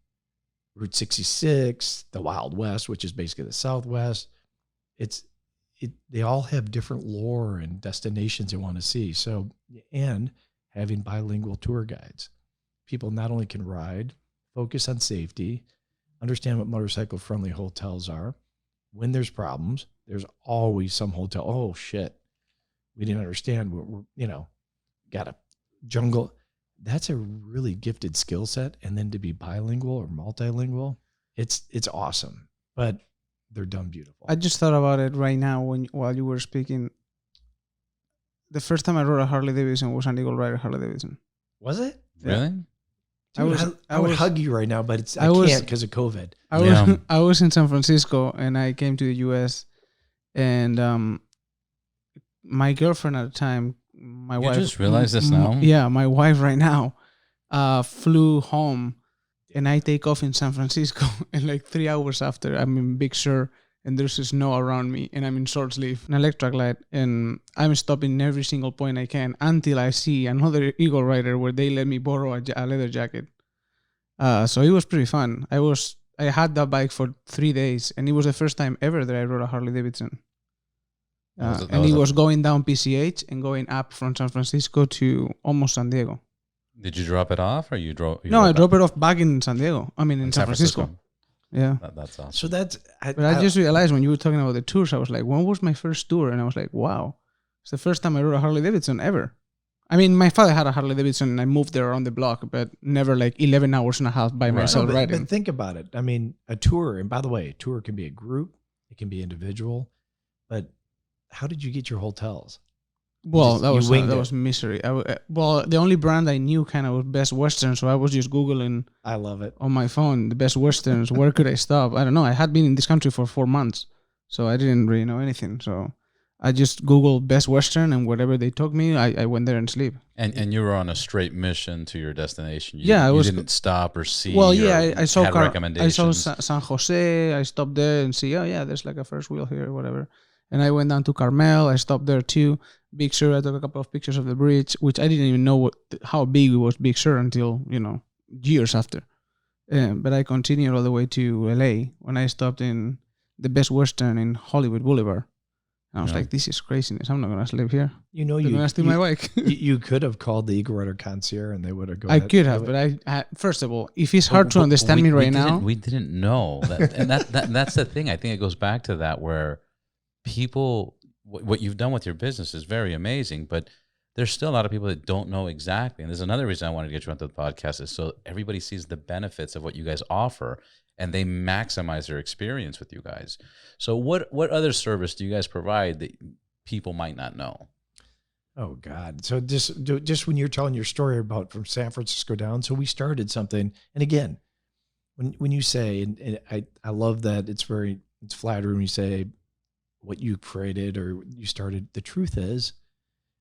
Route 66, the Wild West, which is basically the Southwest. They all have different lore and destinations they want to see. So, and having bilingual tour guides. People not only can ride, focus on safety, understand what motorcycle-friendly hotels are. When there's problems, there's always some hotel. Oh, shit. We didn't understand. We're got a jungle. That's a really gifted skill set. And then to be bilingual or multilingual, it's awesome. But they're done beautiful. I just thought about it right now while you were speaking. The first time I rode a Harley Davidson was an Eagle Rider Harley Davidson. Was it? Really? Dude, I would hug you right now, but I can't because of COVID. I was in San Francisco and I came to the U.S. and my girlfriend at the time, my wife. You just realized this now? Yeah, my wife right now flew home, and I take off in San Francisco, and like 3 hours after, I'm in Big Sur, and there's snow around me, and I'm in short sleeve, an electric light, and I'm stopping every single point I can until I see another Eagle Rider where they let me borrow a leather jacket. So it was pretty fun. I had that bike for 3 days, and it was the first time ever that I rode a Harley Davidson. And it was going down PCH and going up from San Francisco to almost San Diego. Did you drop it off, or you drove? No, I dropped it off back in San Diego. I mean, in San Francisco. Yeah. That's awesome. So I just realized when you were talking about the tours, I was like, when was my first tour? And I was like, wow, it's the first time I rode a Harley Davidson ever. I mean, my father had a Harley Davidson and I moved there around the block, but never like 11 hours and a half by myself riding. But think about it. I mean, a tour, and by the way, a tour can be a group, it can be individual, but how did you get your hotels? Well, that was misery. The only brand I knew kind of was Best Western, so I was just Googling. I love it. On my phone, the Best Westerns. Where could I stop? I don't know. I had been in this country for 4 months, so I didn't really know anything. So I just Googled Best Western, and wherever they took me, I went there and sleep. And you were on a straight mission to your destination. You didn't stop or see. Well, yeah, I saw recommendations. I saw San Jose. I stopped there and see. Oh yeah, there's like a first wheel here, or whatever. And I went down to Carmel. I stopped there too. Big Sur. I took a couple of pictures of the bridge, which I didn't even know how big it was, Big Sur, until years after. But I continued all the way to LA when I stopped in the Best Western in Hollywood Boulevard. And I was like, this is craziness. I'm not gonna sleep here. They're gonna steal my bike. You could have called the Eagle Rider concierge, and they would have gone. I could have, but I first of all, if it's hard to understand me right now, we didn't know that, and that's the thing. I think it goes back to that where people, what you've done with your business is very amazing, but there's still a lot of people that don't know exactly. And there's another reason I wanted to get you onto the podcast is so everybody sees the benefits of what you guys offer and they maximize their experience with you guys. So what other service do you guys provide that people might not know? Oh God. So just when you're telling your story about from San Francisco down, so we started something. And again, when you say, and I love that it's flattering when you say what you created or you started. The truth is,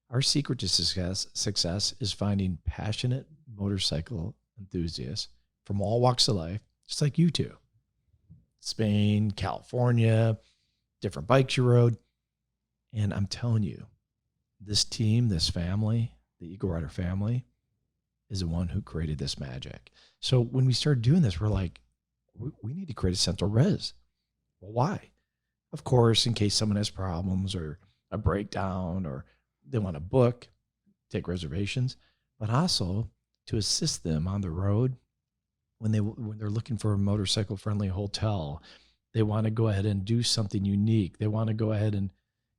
our secret to success is finding passionate motorcycle enthusiasts from all walks of life, just like you two. Spain, California, different bikes you rode. And I'm telling you, this team, this family, the Eagle Rider family, is the one who created this magic. So when we started doing this, we're like, we need to create a central res. Well, why? Of course, in case someone has problems or a breakdown or they want to book, take reservations, but also to assist them on the road when they're looking for a motorcycle-friendly hotel. They want to go ahead and do something unique. They want to go ahead and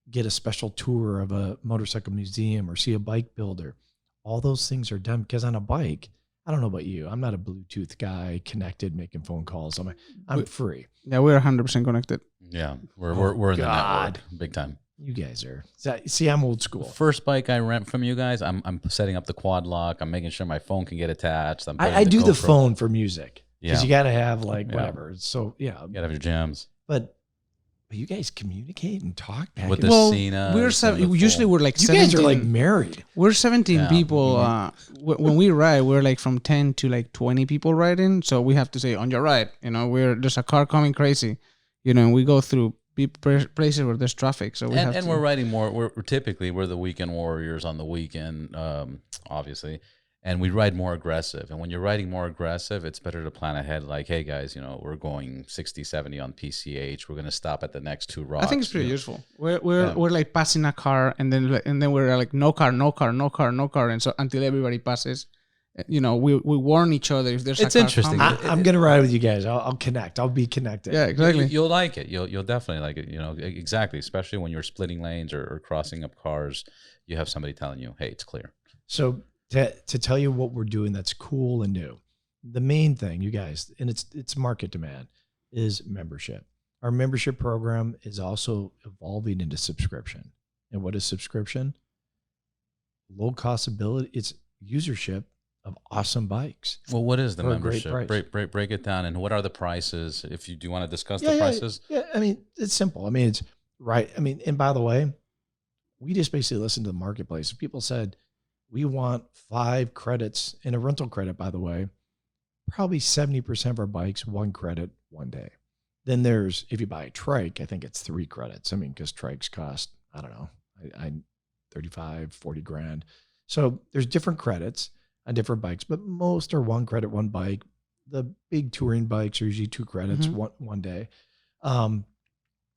get a special tour of a motorcycle museum or see a bike builder. All those things are done because on a bike, I don't know about you, I'm not a Bluetooth guy connected making phone calls. I'm free. Yeah, we're 100% connected. Yeah, we're in the network big time. You guys are. See, I'm old school. First bike I rent from you guys, I'm setting up the quad lock. I'm making sure my phone can get attached. I do the phone for music. Because you got to have like Yeah. whatever. So yeah, You gotta have your gems but you guys communicate and talk back. with and the forth. Cena. Usually we're like You 17. guys are like married. We're 17 Yeah. people. When we ride, we're like from 10 to like 20 people riding. So we have to say on your right. There's a car coming crazy. And we go through places where there's traffic. So we're riding more. We're typically the weekend warriors on the weekend, obviously, and we ride more aggressive. And when you're riding more aggressive, it's better to plan ahead. Like, hey guys, we're going 60, 70 on PCH. We're gonna stop at the next 2 rocks. I think it's pretty useful. We're like passing a car, and then we're like no car, and so until everybody passes. We warn each other if there's. It's a car interesting. coming. I'm gonna ride with you guys. I'll connect. I'll be connected. Yeah, exactly. You'll like it. You'll definitely like it. Exactly. Especially when you're splitting lanes or crossing up cars, you have somebody telling you, "Hey, it's clear." So to tell you what we're doing that's cool and new, the main thing, you guys, and it's market demand, is membership. Our membership program is also evolving into subscription. And what is subscription? Low cost ability. It's usership of awesome bikes. Well, what is the For a great membership? price. Break it down, and what are the prices? If you do want to discuss the prices, Yeah, I mean, it's simple. I mean, it's right. I mean, and by the way, we just basically listened to the marketplace. People said, we want 5 credits in a rental credit, by the way. Probably 70% of our bikes, 1 credit, 1 day. Then there's, if you buy a trike, I think it's 3 credits. I mean, because trikes cost, I don't know, I 35, 40 grand. So there's different credits on different bikes, but most are 1 credit, 1 bike. The big touring bikes are usually 2 credits, one day.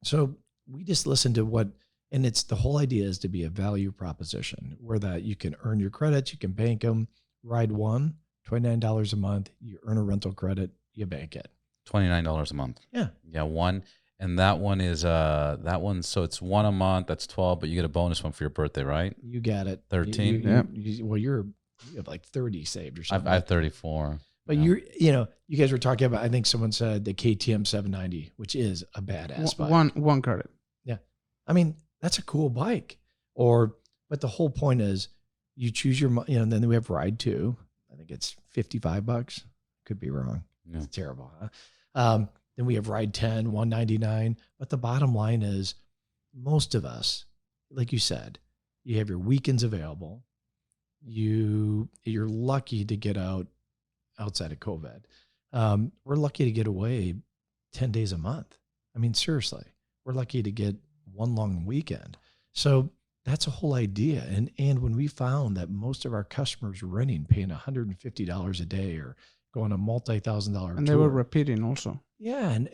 So we just listened to what, and it's the whole idea is to be a value proposition where that you can earn your credits, you can bank them, ride one, $29 a month, you earn a rental credit, you bank it. $29 a month. Yeah. One. And that one is so it's 1 a month, that's 12, but you get a bonus one for your birthday, right? You got it. 13. You have like 30 saved or something. I have 34. But you guys were talking about, I think someone said the KTM 790, which is a badass bike. One credit. Yeah. I mean, that's a cool bike. But the whole point is you choose your, and then we have Ride 2. I think it's $55. Could be wrong. Yeah. It's terrible, huh? Then we have Ride 10, $199. But the bottom line is most of us, like you said, you have your weekends available. You're lucky to get outside of COVID. We're lucky to get away 10 days a month. I mean, seriously, we're lucky to get 1 long weekend. So that's a whole idea. And when we found that most of our customers were renting, paying $150 a day or going a multi-$1,000 and they were repeating also. Yeah. And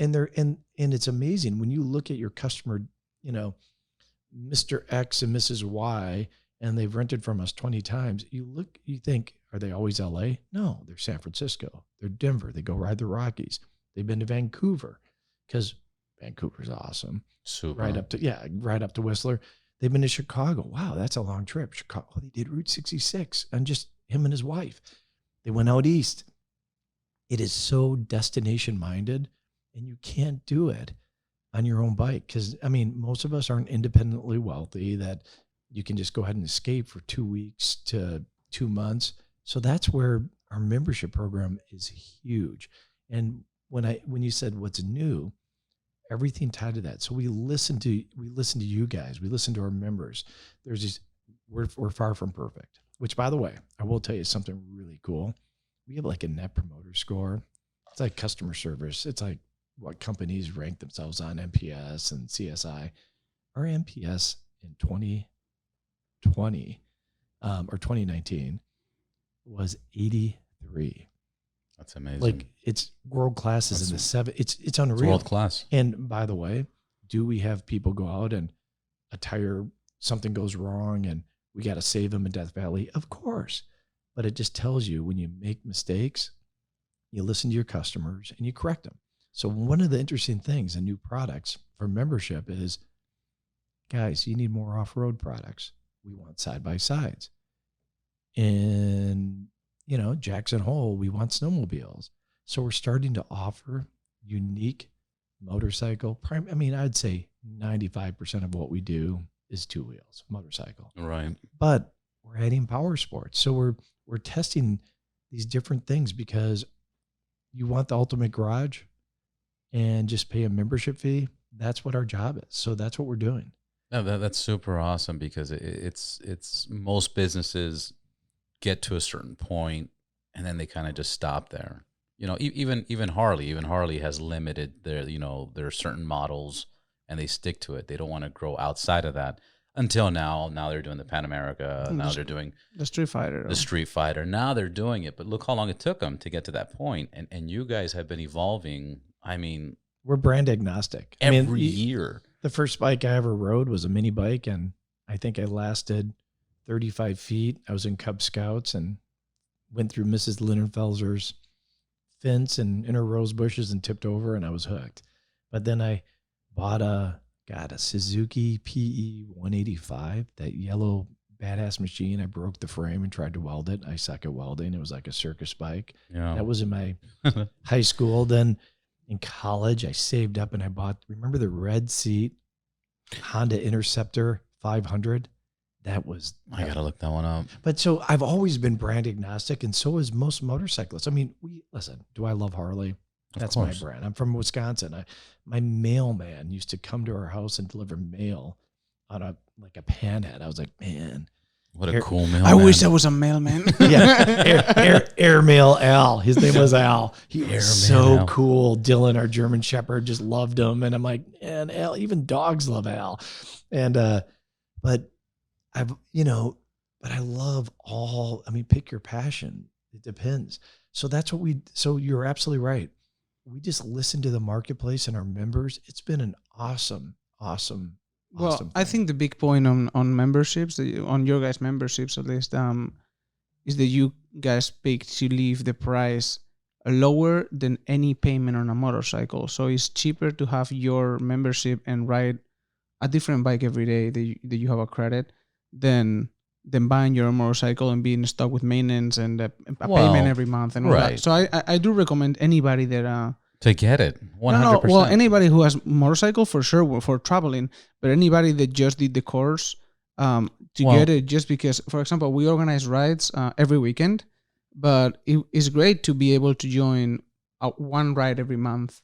it's amazing when you look at your customer, Mr. X and Mrs. Y, and they've rented from us 20 times. You think, are they always LA? No, they're San Francisco. They're Denver. They go ride the Rockies. They've been to Vancouver because Vancouver's awesome. Super. Right up to Whistler. They've been to Chicago. Wow, that's a long trip. Chicago, they did Route 66 and just him and his wife. They went out east. It is so destination minded, and you can't do it on your own bike. Because, I mean, most of us aren't independently wealthy that you can just go ahead and escape for 2 weeks to 2 months. So that's where our membership program is huge. And when you said what's new, everything tied to that. So we listen to you guys. We listen to our members. We're far from perfect, which, by the way, I will tell you something really cool. We have like a net promoter score. It's like customer service. It's like what companies rank themselves on, NPS and CSI. Our NPS in 2020 or 2019 was 83. That's amazing. Like it's world class is in the 7. It's unreal. World class. And by the way, do we have people go out and a tire, something goes wrong and we got to save them in Death Valley? Of course. But it just tells you when you make mistakes, you listen to your customers and you correct them. So one of the interesting things in new products for membership is, guys, you need more off-road products. We want side-by-sides. In, Jackson Hole, we want snowmobiles. So we're starting to offer unique motorcycle. I'd say 95% of what we do is 2 wheels, motorcycle. Right. But we're adding power sports. So we're testing these different things because you want the ultimate garage and just pay a membership fee, that's what our job is. So that's what we're doing. No, that's super awesome because it's most businesses get to a certain point and then they kind of just stop there. You know, even Harley has limited their certain models and they stick to it. They don't want to grow outside of that until now. Now they're doing the Pan America. Now they're doing the Street Fighter. The Street Fighter. Now they're doing it. But look how long it took them to get to that point. And you guys have been evolving. I mean, we're brand agnostic. Every year. The first bike I ever rode was a mini bike, and I think I lasted 35 feet. I was in Cub Scouts and went through Mrs. Linenfelser's fence and inner rose bushes and tipped over, and I was hooked. But then I bought a Suzuki PE 185, that yellow badass machine. I broke the frame and tried to weld it. I suck at welding. It was like a circus bike. Yeah. That was in my high school. Then in college, I saved up and I bought, remember the red seat Honda Interceptor 500? That was... I got to look that one up. But so I've always been brand agnostic, and so is most motorcyclists. I mean, listen, do I love Harley? That's my brand. I'm from Wisconsin. My mailman used to come to our house and deliver mail on a panhead. I was like, man, what a cool mailman. I wish I was a mailman. Yeah, Airmail Al. His name was Al. He was so cool. Dylan, our German Shepherd, just loved him, and I'm like, man, Al. Even dogs love Al. And but I love all. I mean, pick your passion. It depends. So that's what we. So you're absolutely right. We just listen to the marketplace and our members. It's been an awesome thing. I think the big point on memberships, on your guys' memberships at least, is that you guys pick to leave the price lower than any payment on a motorcycle. So it's cheaper to have your membership and ride a different bike every day that you have a credit than buying your own motorcycle and being stuck with maintenance and a payment every month and all that. So I do recommend anybody that to get it 100%. No, well, anybody who has motorcycle for sure for traveling, but anybody that just did the course get it, just because, for example, we organize rides every weekend, but it's great to be able to join one ride every month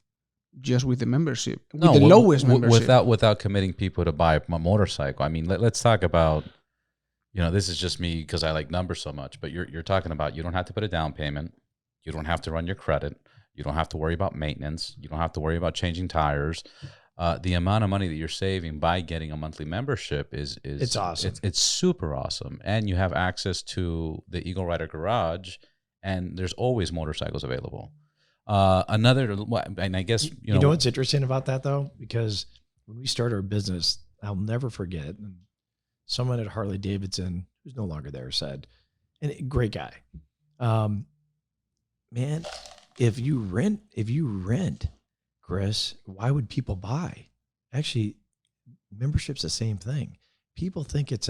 just with the membership, lowest membership, without committing people to buy a motorcycle. I mean, let's talk about. This is just me because I like numbers so much, but you're talking about you don't have to put a down payment. You don't have to run your credit. You don't have to worry about maintenance. You don't have to worry about changing tires. The amount of money that you're saving by getting a monthly membership is it's awesome. It's super awesome. And you have access to the Eagle Rider Garage, and there's always motorcycles available. And I guess, you know what's interesting about that, though? Because when we started our business, I'll never forget, someone at Harley Davidson, who's no longer there, said, and a great guy, man, if you rent, Chris, why would people buy? Actually, membership's the same thing. People think will it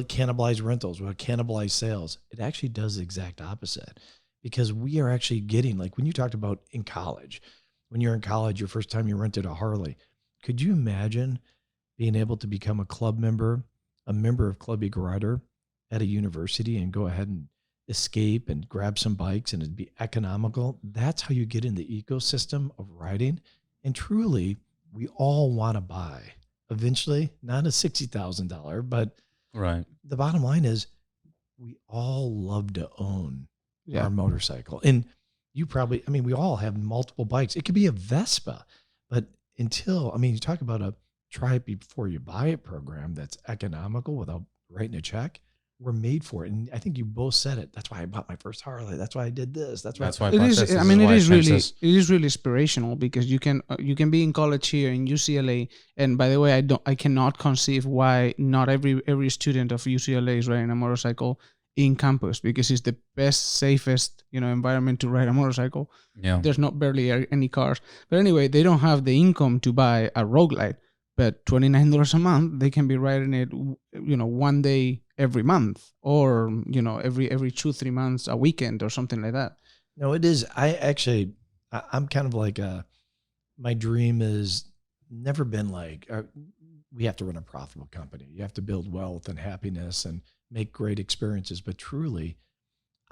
cannibalize rentals? Will it cannibalize sales? It actually does the exact opposite, because we are actually getting, like when you talked about in college, when you're in college, your first time you rented a Harley, could you imagine being able to become a club member, a member of Club Eagle Rider at a university and go ahead and escape and grab some bikes and it'd be economical? That's how you get in the ecosystem of riding. And truly, we all want to buy eventually, not a $60,000, but right. The bottom line is we all love to own our motorcycle. And you probably, we all have multiple bikes. It could be a Vespa, but you talk about try it before you buy it program that's economical without writing a check. We're made for it. And I think you both said it. That's why I bought my first Harley. That's why I did this. That's why it is. I mean, it is really inspirational, because you can be in college here in UCLA. And by the way, I cannot conceive why not every student of UCLA is riding a motorcycle in campus, because it's the best, safest, environment to ride a motorcycle. Yeah. There's barely any cars. But anyway, they don't have the income to buy a Rogue Lite. But $29 a month, they can be riding it, one day every month, or every 2-3 months, a weekend or something like that. No, it is. I'm kind of like my dream is never been like we have to run a profitable company. You have to build wealth and happiness and make great experiences. But truly,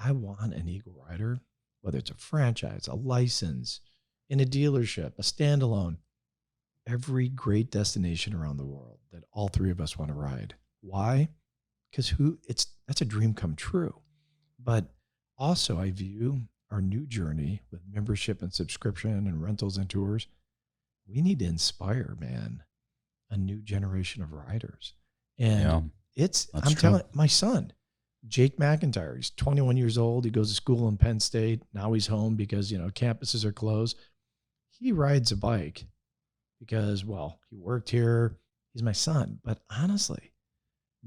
I want an Eagle Rider whether it's a franchise, a license, in a dealership, a standalone, every great destination around the world that all three of us want to ride. Why? Because that's a dream come true. But also I view our new journey with membership and subscription and rentals and tours. We need to inspire, man, a new generation of riders. And I'm telling my son, Jake McIntyre, he's 21 years old. He goes to school in Penn State. Now he's home because, campuses are closed. He rides a bike because, he worked here. He's my son. But honestly,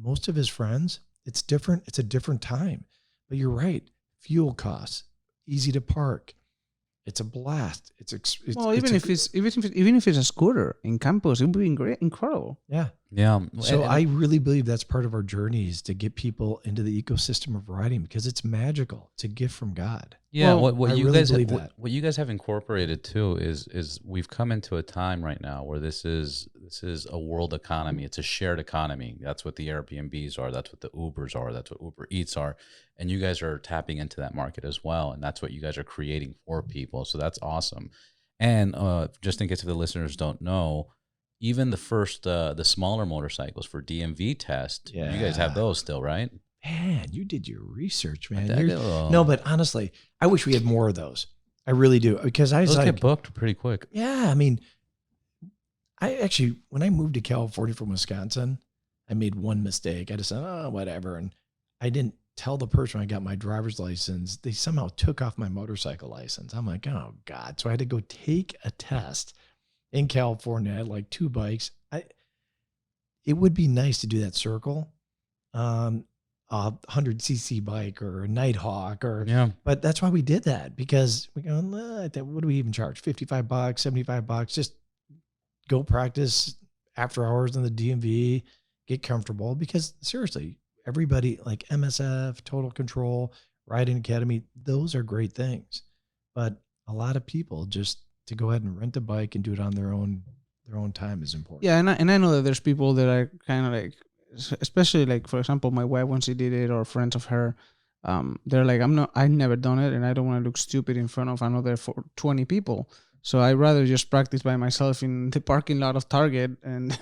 most of his friends, it's different. It's a different time. But you're right. Fuel costs, easy to park. It's a blast. Even if it's a scooter in campus, it would be great, incredible. Yeah. So I really believe that's part of our journey is to get people into the ecosystem of riding because it's magical. It's a gift from God. Yeah. What you guys have incorporated too is we've come into a time right now where this is a world economy. It's a shared economy. That's what the Airbnbs are. That's what the Ubers are. That's what Uber Eats are. And you guys are tapping into that market as well. And that's what you guys are creating for people. So that's awesome. And just in case if the listeners don't know, even the smaller motorcycles for DMV test, you guys have those still, right? Man, you did your research, man. No, but honestly, I wish we had more of those. I really do. Because those get booked pretty quick. Yeah, I mean, when I moved to California from Wisconsin, I made one mistake. I just said, whatever. And I didn't tell the person when I got my driver's license. They somehow took off my motorcycle license. I'm like, oh, God. So I had to go take a test in California. I had like 2 bikes. It would be nice to do that circle. A 100cc bike or a Nighthawk but that's why we did that because we go, what do we even charge? $55, $75, just go practice after hours in the DMV, get comfortable because seriously, everybody like MSF, Total Control, Riding Academy, those are great things. But a lot of people just to go ahead and rent a bike and do it on their own time is important. Yeah. And I know that there's people that are kind of like, especially like, for example, my wife, when she did it or friends of her, they're like, I've never done it and I don't want to look stupid in front of another 20 people. So I'd rather just practice by myself in the parking lot of Target and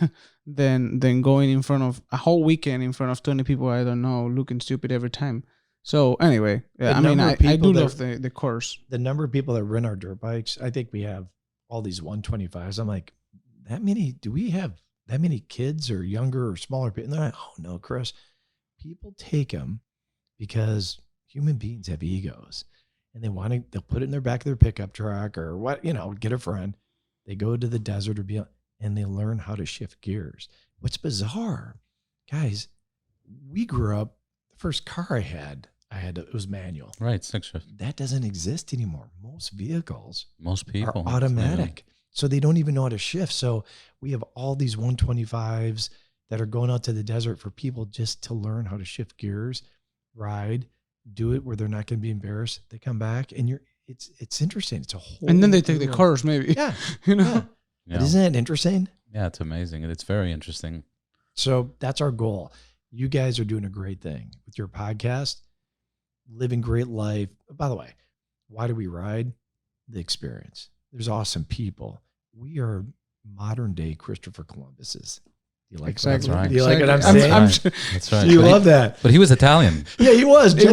than going in front of a whole weekend in front of 20 people I don't know, looking stupid every time. So anyway, I do love the course. The number of people that rent our dirt bikes, I think we have all these 125s. I'm like, do we have that many kids or younger or smaller people? And they're like, oh no, Chris, people take them because human beings have egos and they'll put it in their back of their pickup truck or what, get a friend. They go to the desert or beyond and they learn how to shift gears. What's bizarre, guys, we grew up, the first car I had, it was manual. Right. 6 shift. That doesn't exist anymore. Most people are automatic. So they don't even know how to shift. So we have all these 125s that are going out to the desert for people just to learn how to shift gears, ride, do it where they're not going to be embarrassed. They come back and it's interesting. It's a whole. And then they take the course maybe. Yeah. Yeah. But isn't that interesting? Yeah, it's amazing. It's very interesting. So that's our goal. You guys are doing a great thing with your podcast, living great life. By the way, why do we ride? The experience. There's awesome people. We are modern day Christopher Columbuses. You like exactly. Right. Do you like what I'm saying? That's right. You love that. But he was Italian. Yeah, he was. But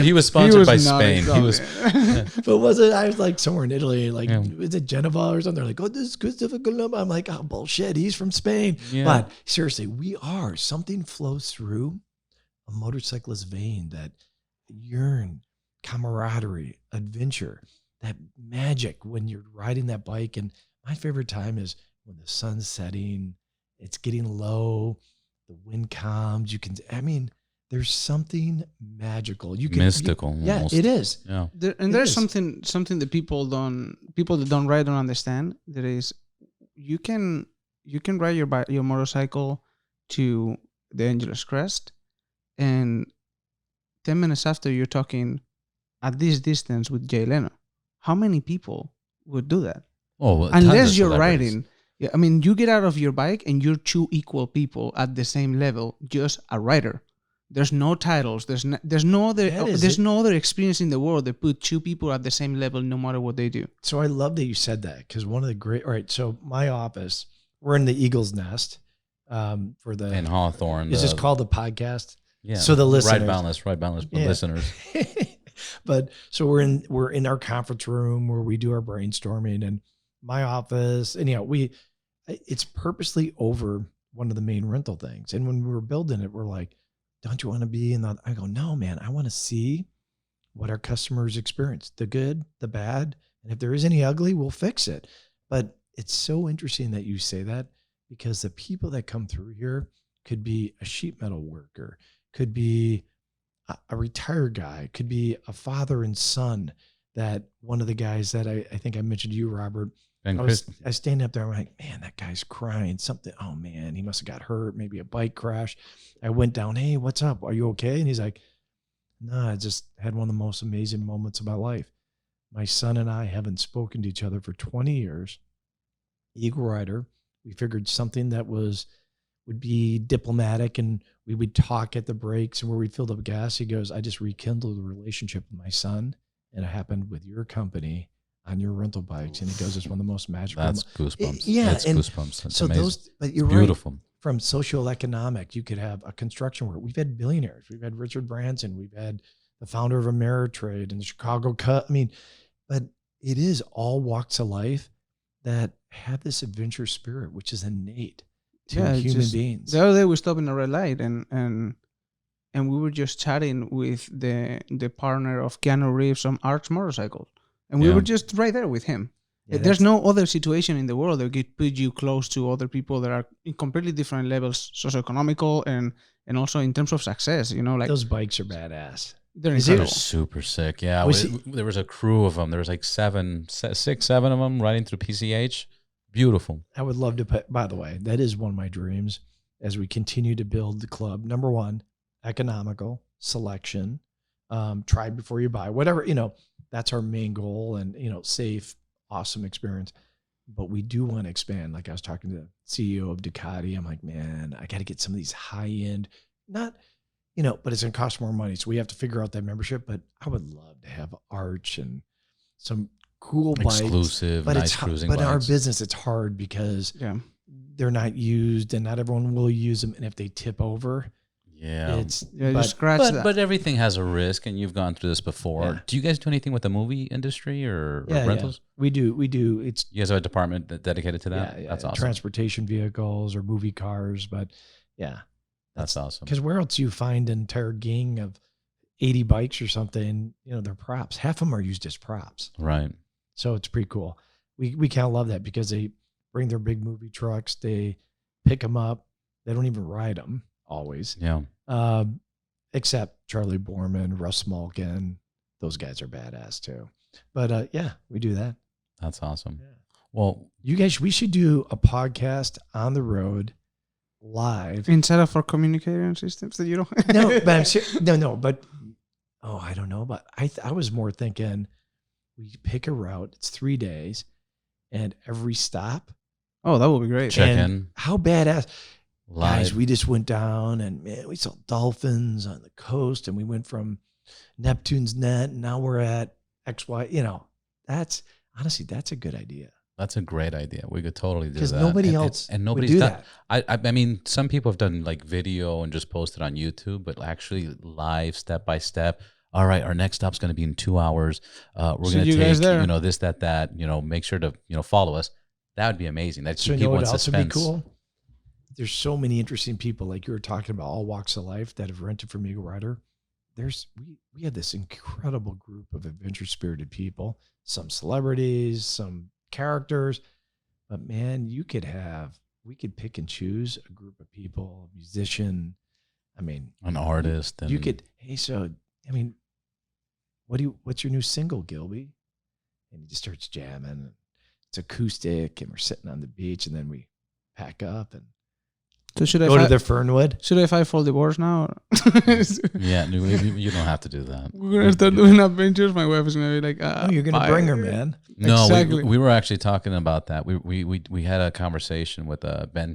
he was sponsored by Spain. But I was like somewhere in Italy, like is it Genova or something? They're like, oh, this is Christopher Columbus. I'm like, oh bullshit, he's from Spain. Yeah. But seriously, something flows through a motorcyclist vein that yearn, camaraderie, adventure. That magic when you're riding that bike. And my favorite time is when the sun's setting, it's getting low, the wind calms. There's something magical. Mystical. Almost. Yeah, it is. Yeah. There's something that people that don't ride don't understand. That is, you can ride your motorcycle to the Angeles Crest, and 10 minutes after you're talking at this distance with Jay Leno. How many people would do that? Oh, well, unless you're riding. Yeah, you get out of your bike and you're 2 equal people at the same level, just a rider. There's no titles. There's no other experience in the world that put two people at the same level, no matter what they do. So I love that you said that, because one of the great. All right, so my office, we're in the Eagle's Nest for the in Hawthorne. Is this called the podcast? Yeah. So the listeners, right boundless, listeners. But so we're in our conference room where we do our brainstorming, and my office, and it's purposely over one of the main rental things. And when we were building it, we're like, don't you want to be in the, I go, no, man, I want to see what our customers experience, the good, the bad. And if there is any ugly, we'll fix it. But it's so interesting that you say that, because the people that come through here could be a sheet metal worker, could be a retired guy, could be a father and son. That one of the guys that I think I mentioned to you, Robert, I was standing up there. I'm like, man, that guy's crying. Something. Oh man, he must have got hurt. Maybe a bike crash. I went down. Hey, what's up? Are you okay? And he's like, no, I just had one of the most amazing moments of my life. My son and I haven't spoken to each other for 20 years. Eagle Rider. We figured something that would be diplomatic, and we would talk at the breaks and where we'd fill up gas. He goes, I just rekindled a relationship with my son, and it happened with your company on your rental bikes. And he goes, it's one of the most magical. That's goosebumps. That's goosebumps. That's so amazing. But you're beautiful. Right. From socioeconomic, you could have a construction worker. We've had billionaires. We've had Richard Branson. We've had the founder of Ameritrade and the Chicago Cut. I mean, but it is all walks of life that have this adventure spirit, which is innate to human beings. The other day we stopped in a red light, and we were just chatting with the partner of Keanu Reeves on Arch Motorcycles. And we were just right there with him. Yeah, there's no other situation in the world that could put you close to other people that are in completely different levels, socioeconomical and also in terms of success. Like those bikes are badass. They're super sick. Yeah, there was a crew of them. There was like 7 of them riding through PCH. Beautiful. I would love to put. By the way, that is one of my dreams as we continue to build the club. Number one, economical selection. Try before you buy. Whatever that's our main goal, and safe, awesome experience. But we do want to expand. Like I was talking to the CEO of Ducati. I'm like, man, I got to get some of these high end, but it's going to cost more money. So we have to figure out that membership. But I would love to have Arch and some cool bikes. Exclusive, nice cruising bikes. But in our business, it's hard because they're not used, and not everyone will use them. And if they tip over, but everything has a risk, and you've gone through this before. Yeah. Do you guys do anything with the movie industry or rentals? Yeah. We do. You guys have a department dedicated to that? Yeah, that's awesome. Transportation vehicles or movie cars, but that's awesome. Because where else do you find an entire gang of 80 bikes or something? They're props. Half of them are used as props. Right. So it's pretty cool. We kind of love that because they bring their big movie trucks, they pick them up, they don't even ride them. Always. Yeah. Except Charlie Borman, Russ Malkin. Those guys are badass too. But we do that. That's awesome. Yeah. Well, you guys, we should do a podcast on the road live. Instead of for communication systems that you don't. No, but I don't know. But I was more thinking we pick a route. It's 3 days, and every stop. Oh, that would be great. Check in. How badass. Live. Guys, we just went down, and man, we saw dolphins on the coast, and we went from Neptune's Net, and now we're at XY. That's honestly, that's a good idea. That's a great idea. We could totally do that. Because nobody else and nobody's would do done. that. I mean, some people have done like video and just posted on YouTube, but actually live, step by step. All right, our next stop's going to be in 2 hours. We're going to take this, that. Make sure to follow us. That would be amazing. That's so people in else suspense. would be cool. There's so many interesting people, like you were talking about, all walks of life that have rented from Eagle Rider. We have this incredible group of adventure spirited people, some celebrities, some characters, but man, we could pick and choose a group of people, a musician. I mean, an artist. You could, what's your new single, Gilby? And he just starts jamming. It's acoustic, and we're sitting on the beach, and then we pack up and so go to the Fernwood. Should I file for divorce now? Yeah, you don't have to do that. We're gonna start doing adventures. My wife is gonna be like, you're gonna bring her, man. No, exactly. we were actually talking about that. We had a conversation with Ben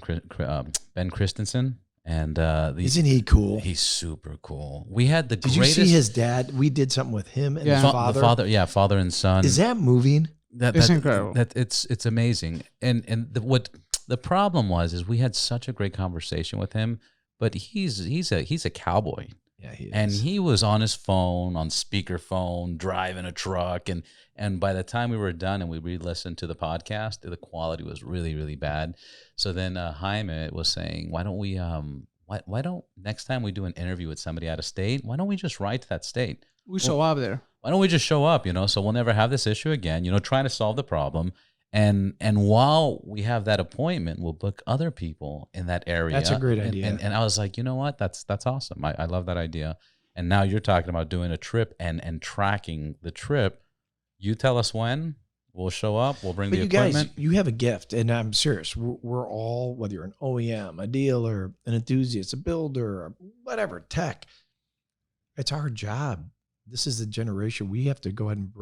Christensen And isn't he cool? He's super cool. We had the Did greatest. you see his dad? We did something with him and his father. The father, father and son. Is that moving? It's incredible. It's amazing. And what the problem was is we had such a great conversation with him, but he's a cowboy. Yeah, he is. And he was on his phone, on speakerphone, driving a truck, and by the time we were done and we re-listened to the podcast, the quality was really, really bad. So then Jaime was saying, why don't we why don't next time we do an interview with somebody out of state, why don't we just ride to that state? We show up there. Why don't we just show up, so we'll never have this issue again, trying to solve the problem. And while we have that appointment, we'll book other people in that area. That's a great idea. And I was like, you know what? That's awesome. I love that idea. And now you're talking about doing a trip and tracking the trip. You tell us when. We'll show up. We'll bring the equipment. Guys, you have a gift, and I'm serious. We're all, whether you're an OEM, a dealer, an enthusiast, a builder, whatever, tech, it's our job. This is the generation we have to go ahead and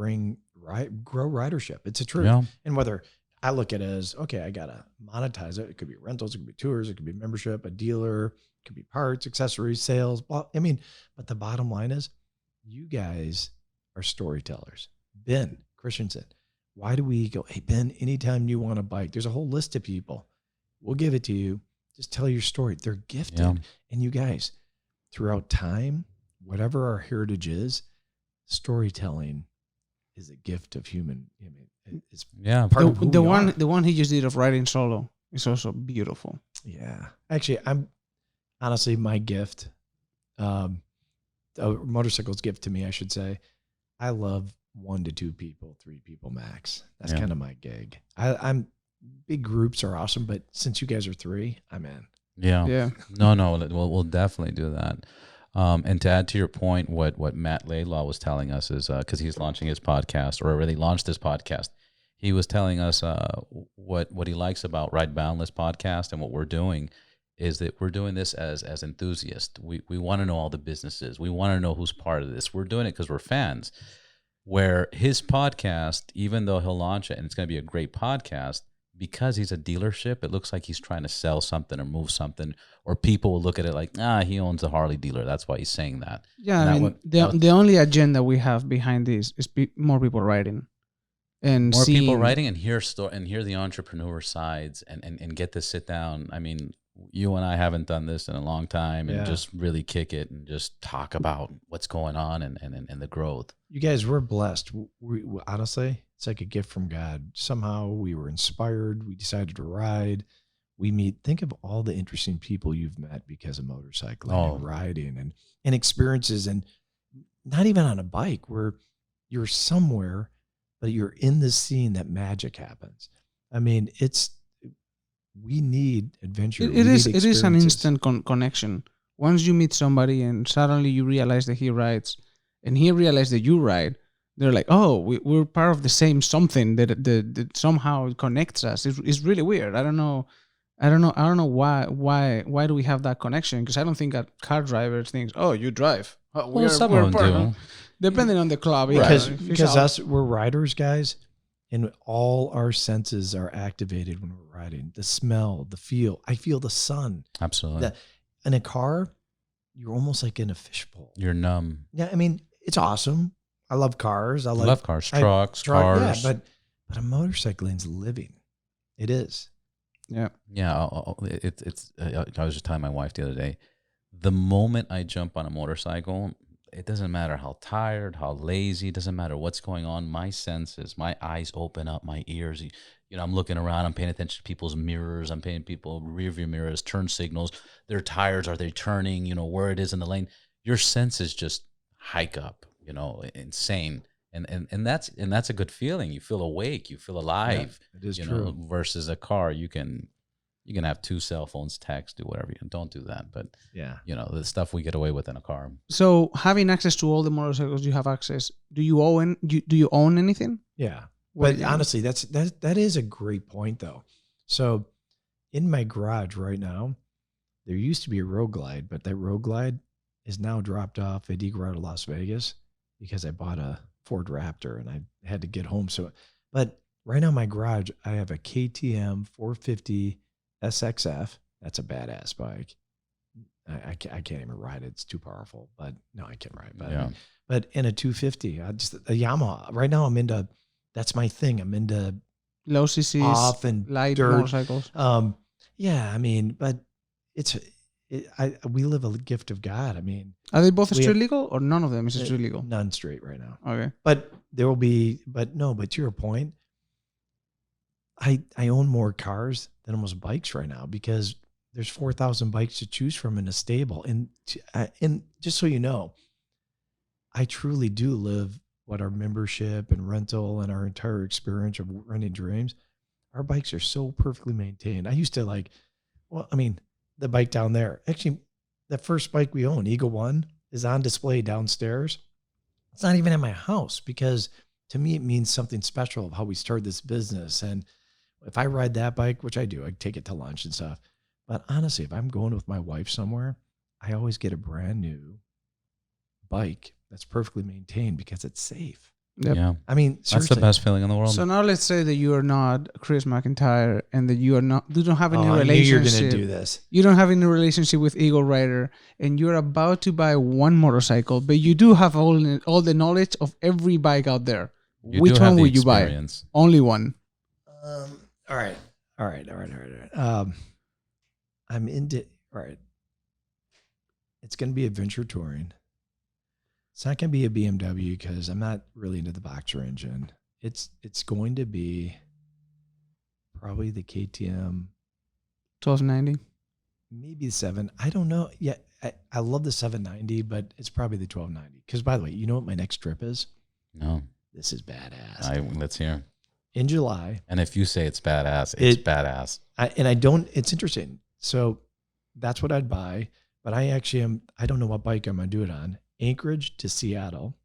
grow ridership. It's a truth. Yeah. And whether I look at it as, okay, I got to monetize it. It could be rentals, it could be tours, it could be membership, a dealer, it could be parts, accessories, sales, blah. I mean, but the bottom line is you guys are storytellers. Ben Christensen, why do we go, hey, Ben, anytime you want a bike, there's a whole list of people. We'll give it to you. Just tell your story. They're gifted. Yeah. And you guys, throughout time, whatever our heritage is, storytelling is a gift of human. It's part of who the we one are. the one he just did of riding solo is also beautiful. Yeah, actually, I'm honestly my gift, a motorcycle's gift to me, I should say. I love 1 to 2 people, 3 people max. That's kind of my gig. I'm big groups are awesome, but since you guys are 3, I'm in. Yeah. No, we'll definitely do that. And to add to your point, what Matt Laidlaw was telling us is because he's launching his podcast, or already launched this podcast, he was telling us what he likes about Ride Boundless podcast and what we're doing is that we're doing this as enthusiasts. We want to know all the businesses. We want to know who's part of this. We're doing it because we're fans. Where his podcast, even though he'll launch it and it's going to be a great podcast, because he's a dealership, it looks like he's trying to sell something or move something, or people will look at it like, he owns a Harley dealer. That's why he's saying that. Yeah, I mean, the only agenda we have behind this is more people riding. And more people writing and hear the entrepreneur sides and get to sit down. I mean, you and I haven't done this in a long time and just really kick it and just talk about what's going on and the growth. You guys, we're blessed. We honestly, it's like a gift from God. Somehow we were inspired. We decided to ride. Think of all the interesting people you've met because of motorcycling and riding and experiences, and not even on a bike where you're somewhere, but you're in this scene that magic happens. I mean, we need adventure. It is an instant connection. Once you meet somebody and suddenly you realize that he rides and he realized that you ride, they're like, oh, we're part of the same something that somehow connects us. It's really weird. I don't know why do we have that connection? Because I don't think that car drivers think, oh, you drive. Oh, some of them do. Depending on the club. Because we're riders, guys, and all our senses are activated when we're riding. The smell, the feel. I feel the sun. Absolutely. In a car, you're almost like in a fishbowl. You're numb. Yeah, I mean, it's awesome. I love cars. I love cars, trucks, cars. Yeah, but a motorcycling's living. It is. Yeah. Yeah. It's. I was just telling my wife the other day, the moment I jump on a motorcycle, it doesn't matter how tired, how lazy, it doesn't matter what's going on. My senses, my eyes open up, my ears. I'm looking around. I'm paying attention to people's mirrors. I'm paying people rear view mirrors, turn signals. Their tires, are they turning? Where it is in the lane. Your senses just hike up. Insane. And that's a good feeling. You feel awake. You feel alive. Yeah, it is true. Versus a car, you can have 2 cell phones, text, do whatever. Don't do that. But the stuff we get away with in a car. So having access to all the motorcycles you have access, do you own anything? Yeah. But honestly, that is a great point though. So in my garage right now, there used to be a Road Glide, but that Road Glide is now dropped off at Eagle Rider Las Vegas because I bought a Ford Raptor and I had to get home. But right now in my garage, I have a KTM 450 SXF. That's a badass bike. I can't even ride it. It's too powerful. But no, I can't ride. But Yeah. but in a 250, a Yamaha. Right now, I'm into. That's my thing. I'm into Low CCs, off and light dirt. motorcycles. Yeah, I mean, but we live a gift of God. I mean, Are they both we street have- legal or none of them is street legal? none straight right now. Okay. But there will be. But to your point, I own more cars than almost bikes right now because there's 4,000 bikes to choose from in a stable. And just so you know, I truly do live what our membership and rental and our entire experience of running dreams. Our bikes are so perfectly maintained. I used to the bike down there, actually the first bike we own, Eagle One, is on display downstairs. It's not even in my house because to me, it means something special of how we started this business. And if I ride that bike, which I do, I take it to lunch and stuff. But honestly, if I'm going with my wife somewhere, I always get a brand new bike that's perfectly maintained because it's safe. Yep. Yeah. I mean, That's seriously. the best feeling in the world. So now let's say that you are not Chris McIntyre and that you don't have any I knew relationship. you were going to do this. You don't have any relationship with Eagle Rider, and you're about to buy one motorcycle, but you do have all the knowledge of every bike out there. You Which do have one the would you buy? experience. Only one. All right. I'm into. All right. It's going to be adventure touring. It's not going to be a BMW because I'm not really into the boxer engine. It's going to be probably the KTM, 1290. maybe the 7. I don't know. Yeah, I love the 790, but it's probably the 1290. Because by the way, you know what my next trip is? No. This is badass. Let's hear. In July. And if you say it's badass, it's badass. It's interesting. So that's what I'd buy. But I don't know what bike I'm going to do it on. Anchorage to Seattle.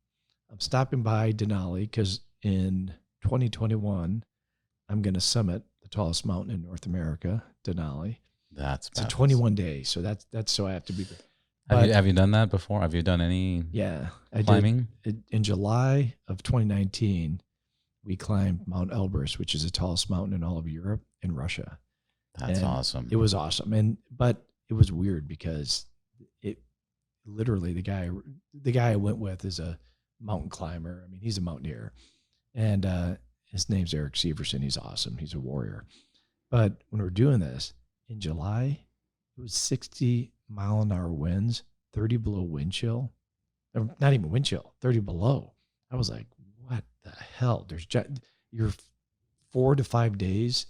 I'm stopping by Denali because in 2021, I'm going to summit the tallest mountain in North America, Denali. That's It's a badass. 21 days. So that's so I have to be. Have you done that before? Have you done any Yeah, I climbing? did. In July of 2019, we climbed Mount Elbrus, which is the tallest mountain in all of Europe and Russia. That's And awesome. It was awesome. But it was weird because it literally the guy I went with is a mountain climber. I mean, he's a mountaineer, and his name's Eric Severson. He's awesome. He's a warrior. But when we're doing this in July, it was 60-mile-an-hour winds, 30 below wind chill. Or not even wind chill, 30 below. I was like, what the hell? You're 4 to 5 days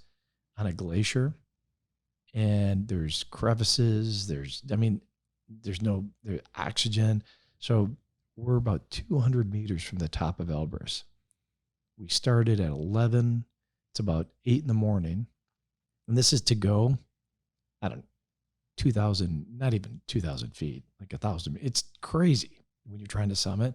on a glacier, and there's crevices. There's no oxygen. So we're about 200 meters from the top of Elbrus. We started at 11. It's about 8 in the morning. And this is to go, 2,000, not even 2,000 feet, like 1,000. It's crazy when you're trying to summit.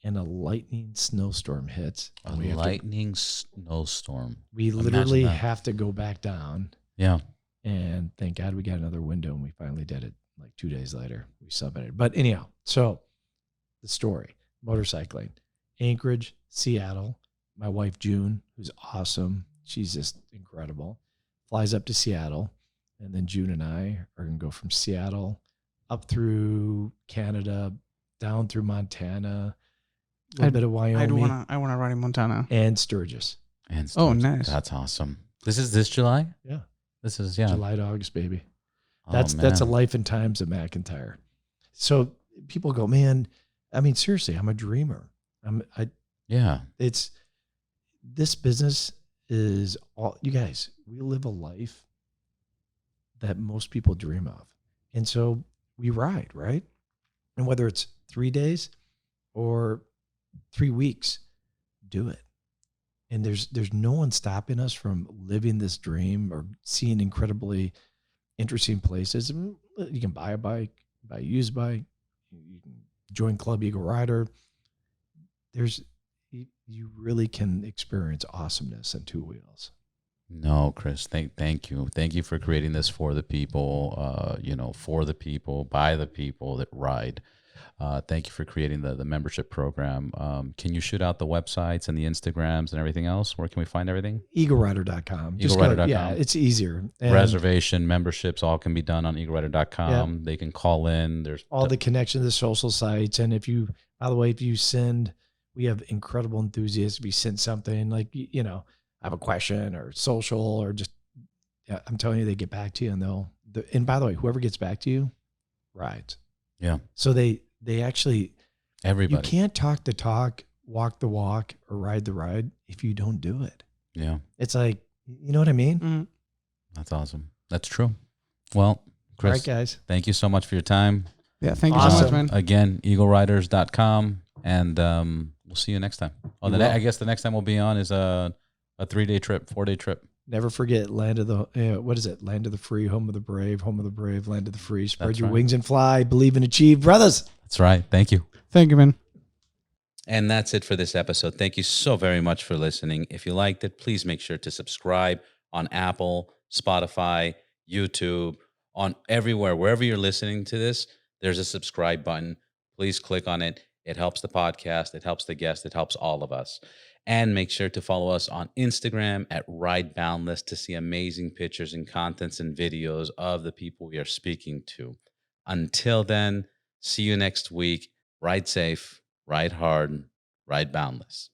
And a lightning snowstorm hits. A And lightning snowstorm. we Imagine literally that. have to go back down. Yeah. And thank God we got another window and we finally did it like 2 days later. We summited. But anyhow, so the story, motorcycling, Anchorage, Seattle. My wife, June, who's awesome. She's just incredible. Flies up to Seattle. And then June and I are going to go from Seattle up through Canada, down through Montana, a little bit of Wyoming. I wanna ride in Montana. And Sturgis. And Oh, nice. That's awesome. This is this July? Yeah. This is, July to August, baby. Oh, That's a man. life and times of McIntyre. So people go, man, I mean, seriously, I'm a dreamer. Yeah. This business is all, you guys, we live a life that most people dream of. And so we ride, right? And whether it's 3 days or 3 weeks, do it. And there's no one stopping us from living this dream or seeing incredibly interesting places. You can buy a bike, buy a used bike, you can join Club Eagle Rider. You really can experience awesomeness on 2 wheels. No, Chris, thank you. Thank you for creating this for the people, for the people, by the people that ride. Thank you for creating the membership program. Can you shoot out the websites and the Instagrams and everything else? Where can we find everything? EagleRider.com. EagleRider.com. Yeah, it's easier. And Reservation, memberships, all can be done on EagleRider.com. Yep. They can call in. There's all the connection to the social sites. And if you, by the way, if you send, we have incredible enthusiasts. If you send something like, you know, I have a question or social or just, yeah, I'm telling you, they get back to you and and by the way, whoever gets back to you, rides. Yeah. So they actually, everybody. You can't talk the talk, walk the walk, or ride the ride if you don't do it. Yeah. It's like, you know what I mean? Mm-hmm. That's awesome. That's true. Well, Chris, all right, guys. Thank you so much for your time. Yeah. Thank you so much, man. Again, EagleRiders.com, and we'll see you next time. Oh, I guess the next time we'll be on is a 3-day trip, 4-day trip. Never forget, land of the, what is it? Land of the free, home of the brave, land of the free. Spread your wings and fly. Believe and achieve, brothers. That's right. Thank you. Thank you, man. And that's it for this episode. Thank you so very much for listening. If you liked it, please make sure to subscribe on Apple, Spotify, YouTube, on everywhere. Wherever you're listening to this, there's a subscribe button. Please click on it. It helps the podcast. It helps the guest. It helps all of us. And make sure to follow us on Instagram at Ride Boundless to see amazing pictures and contents and videos of the people we are speaking to. Until then, see you next week. Ride safe, ride hard, ride boundless.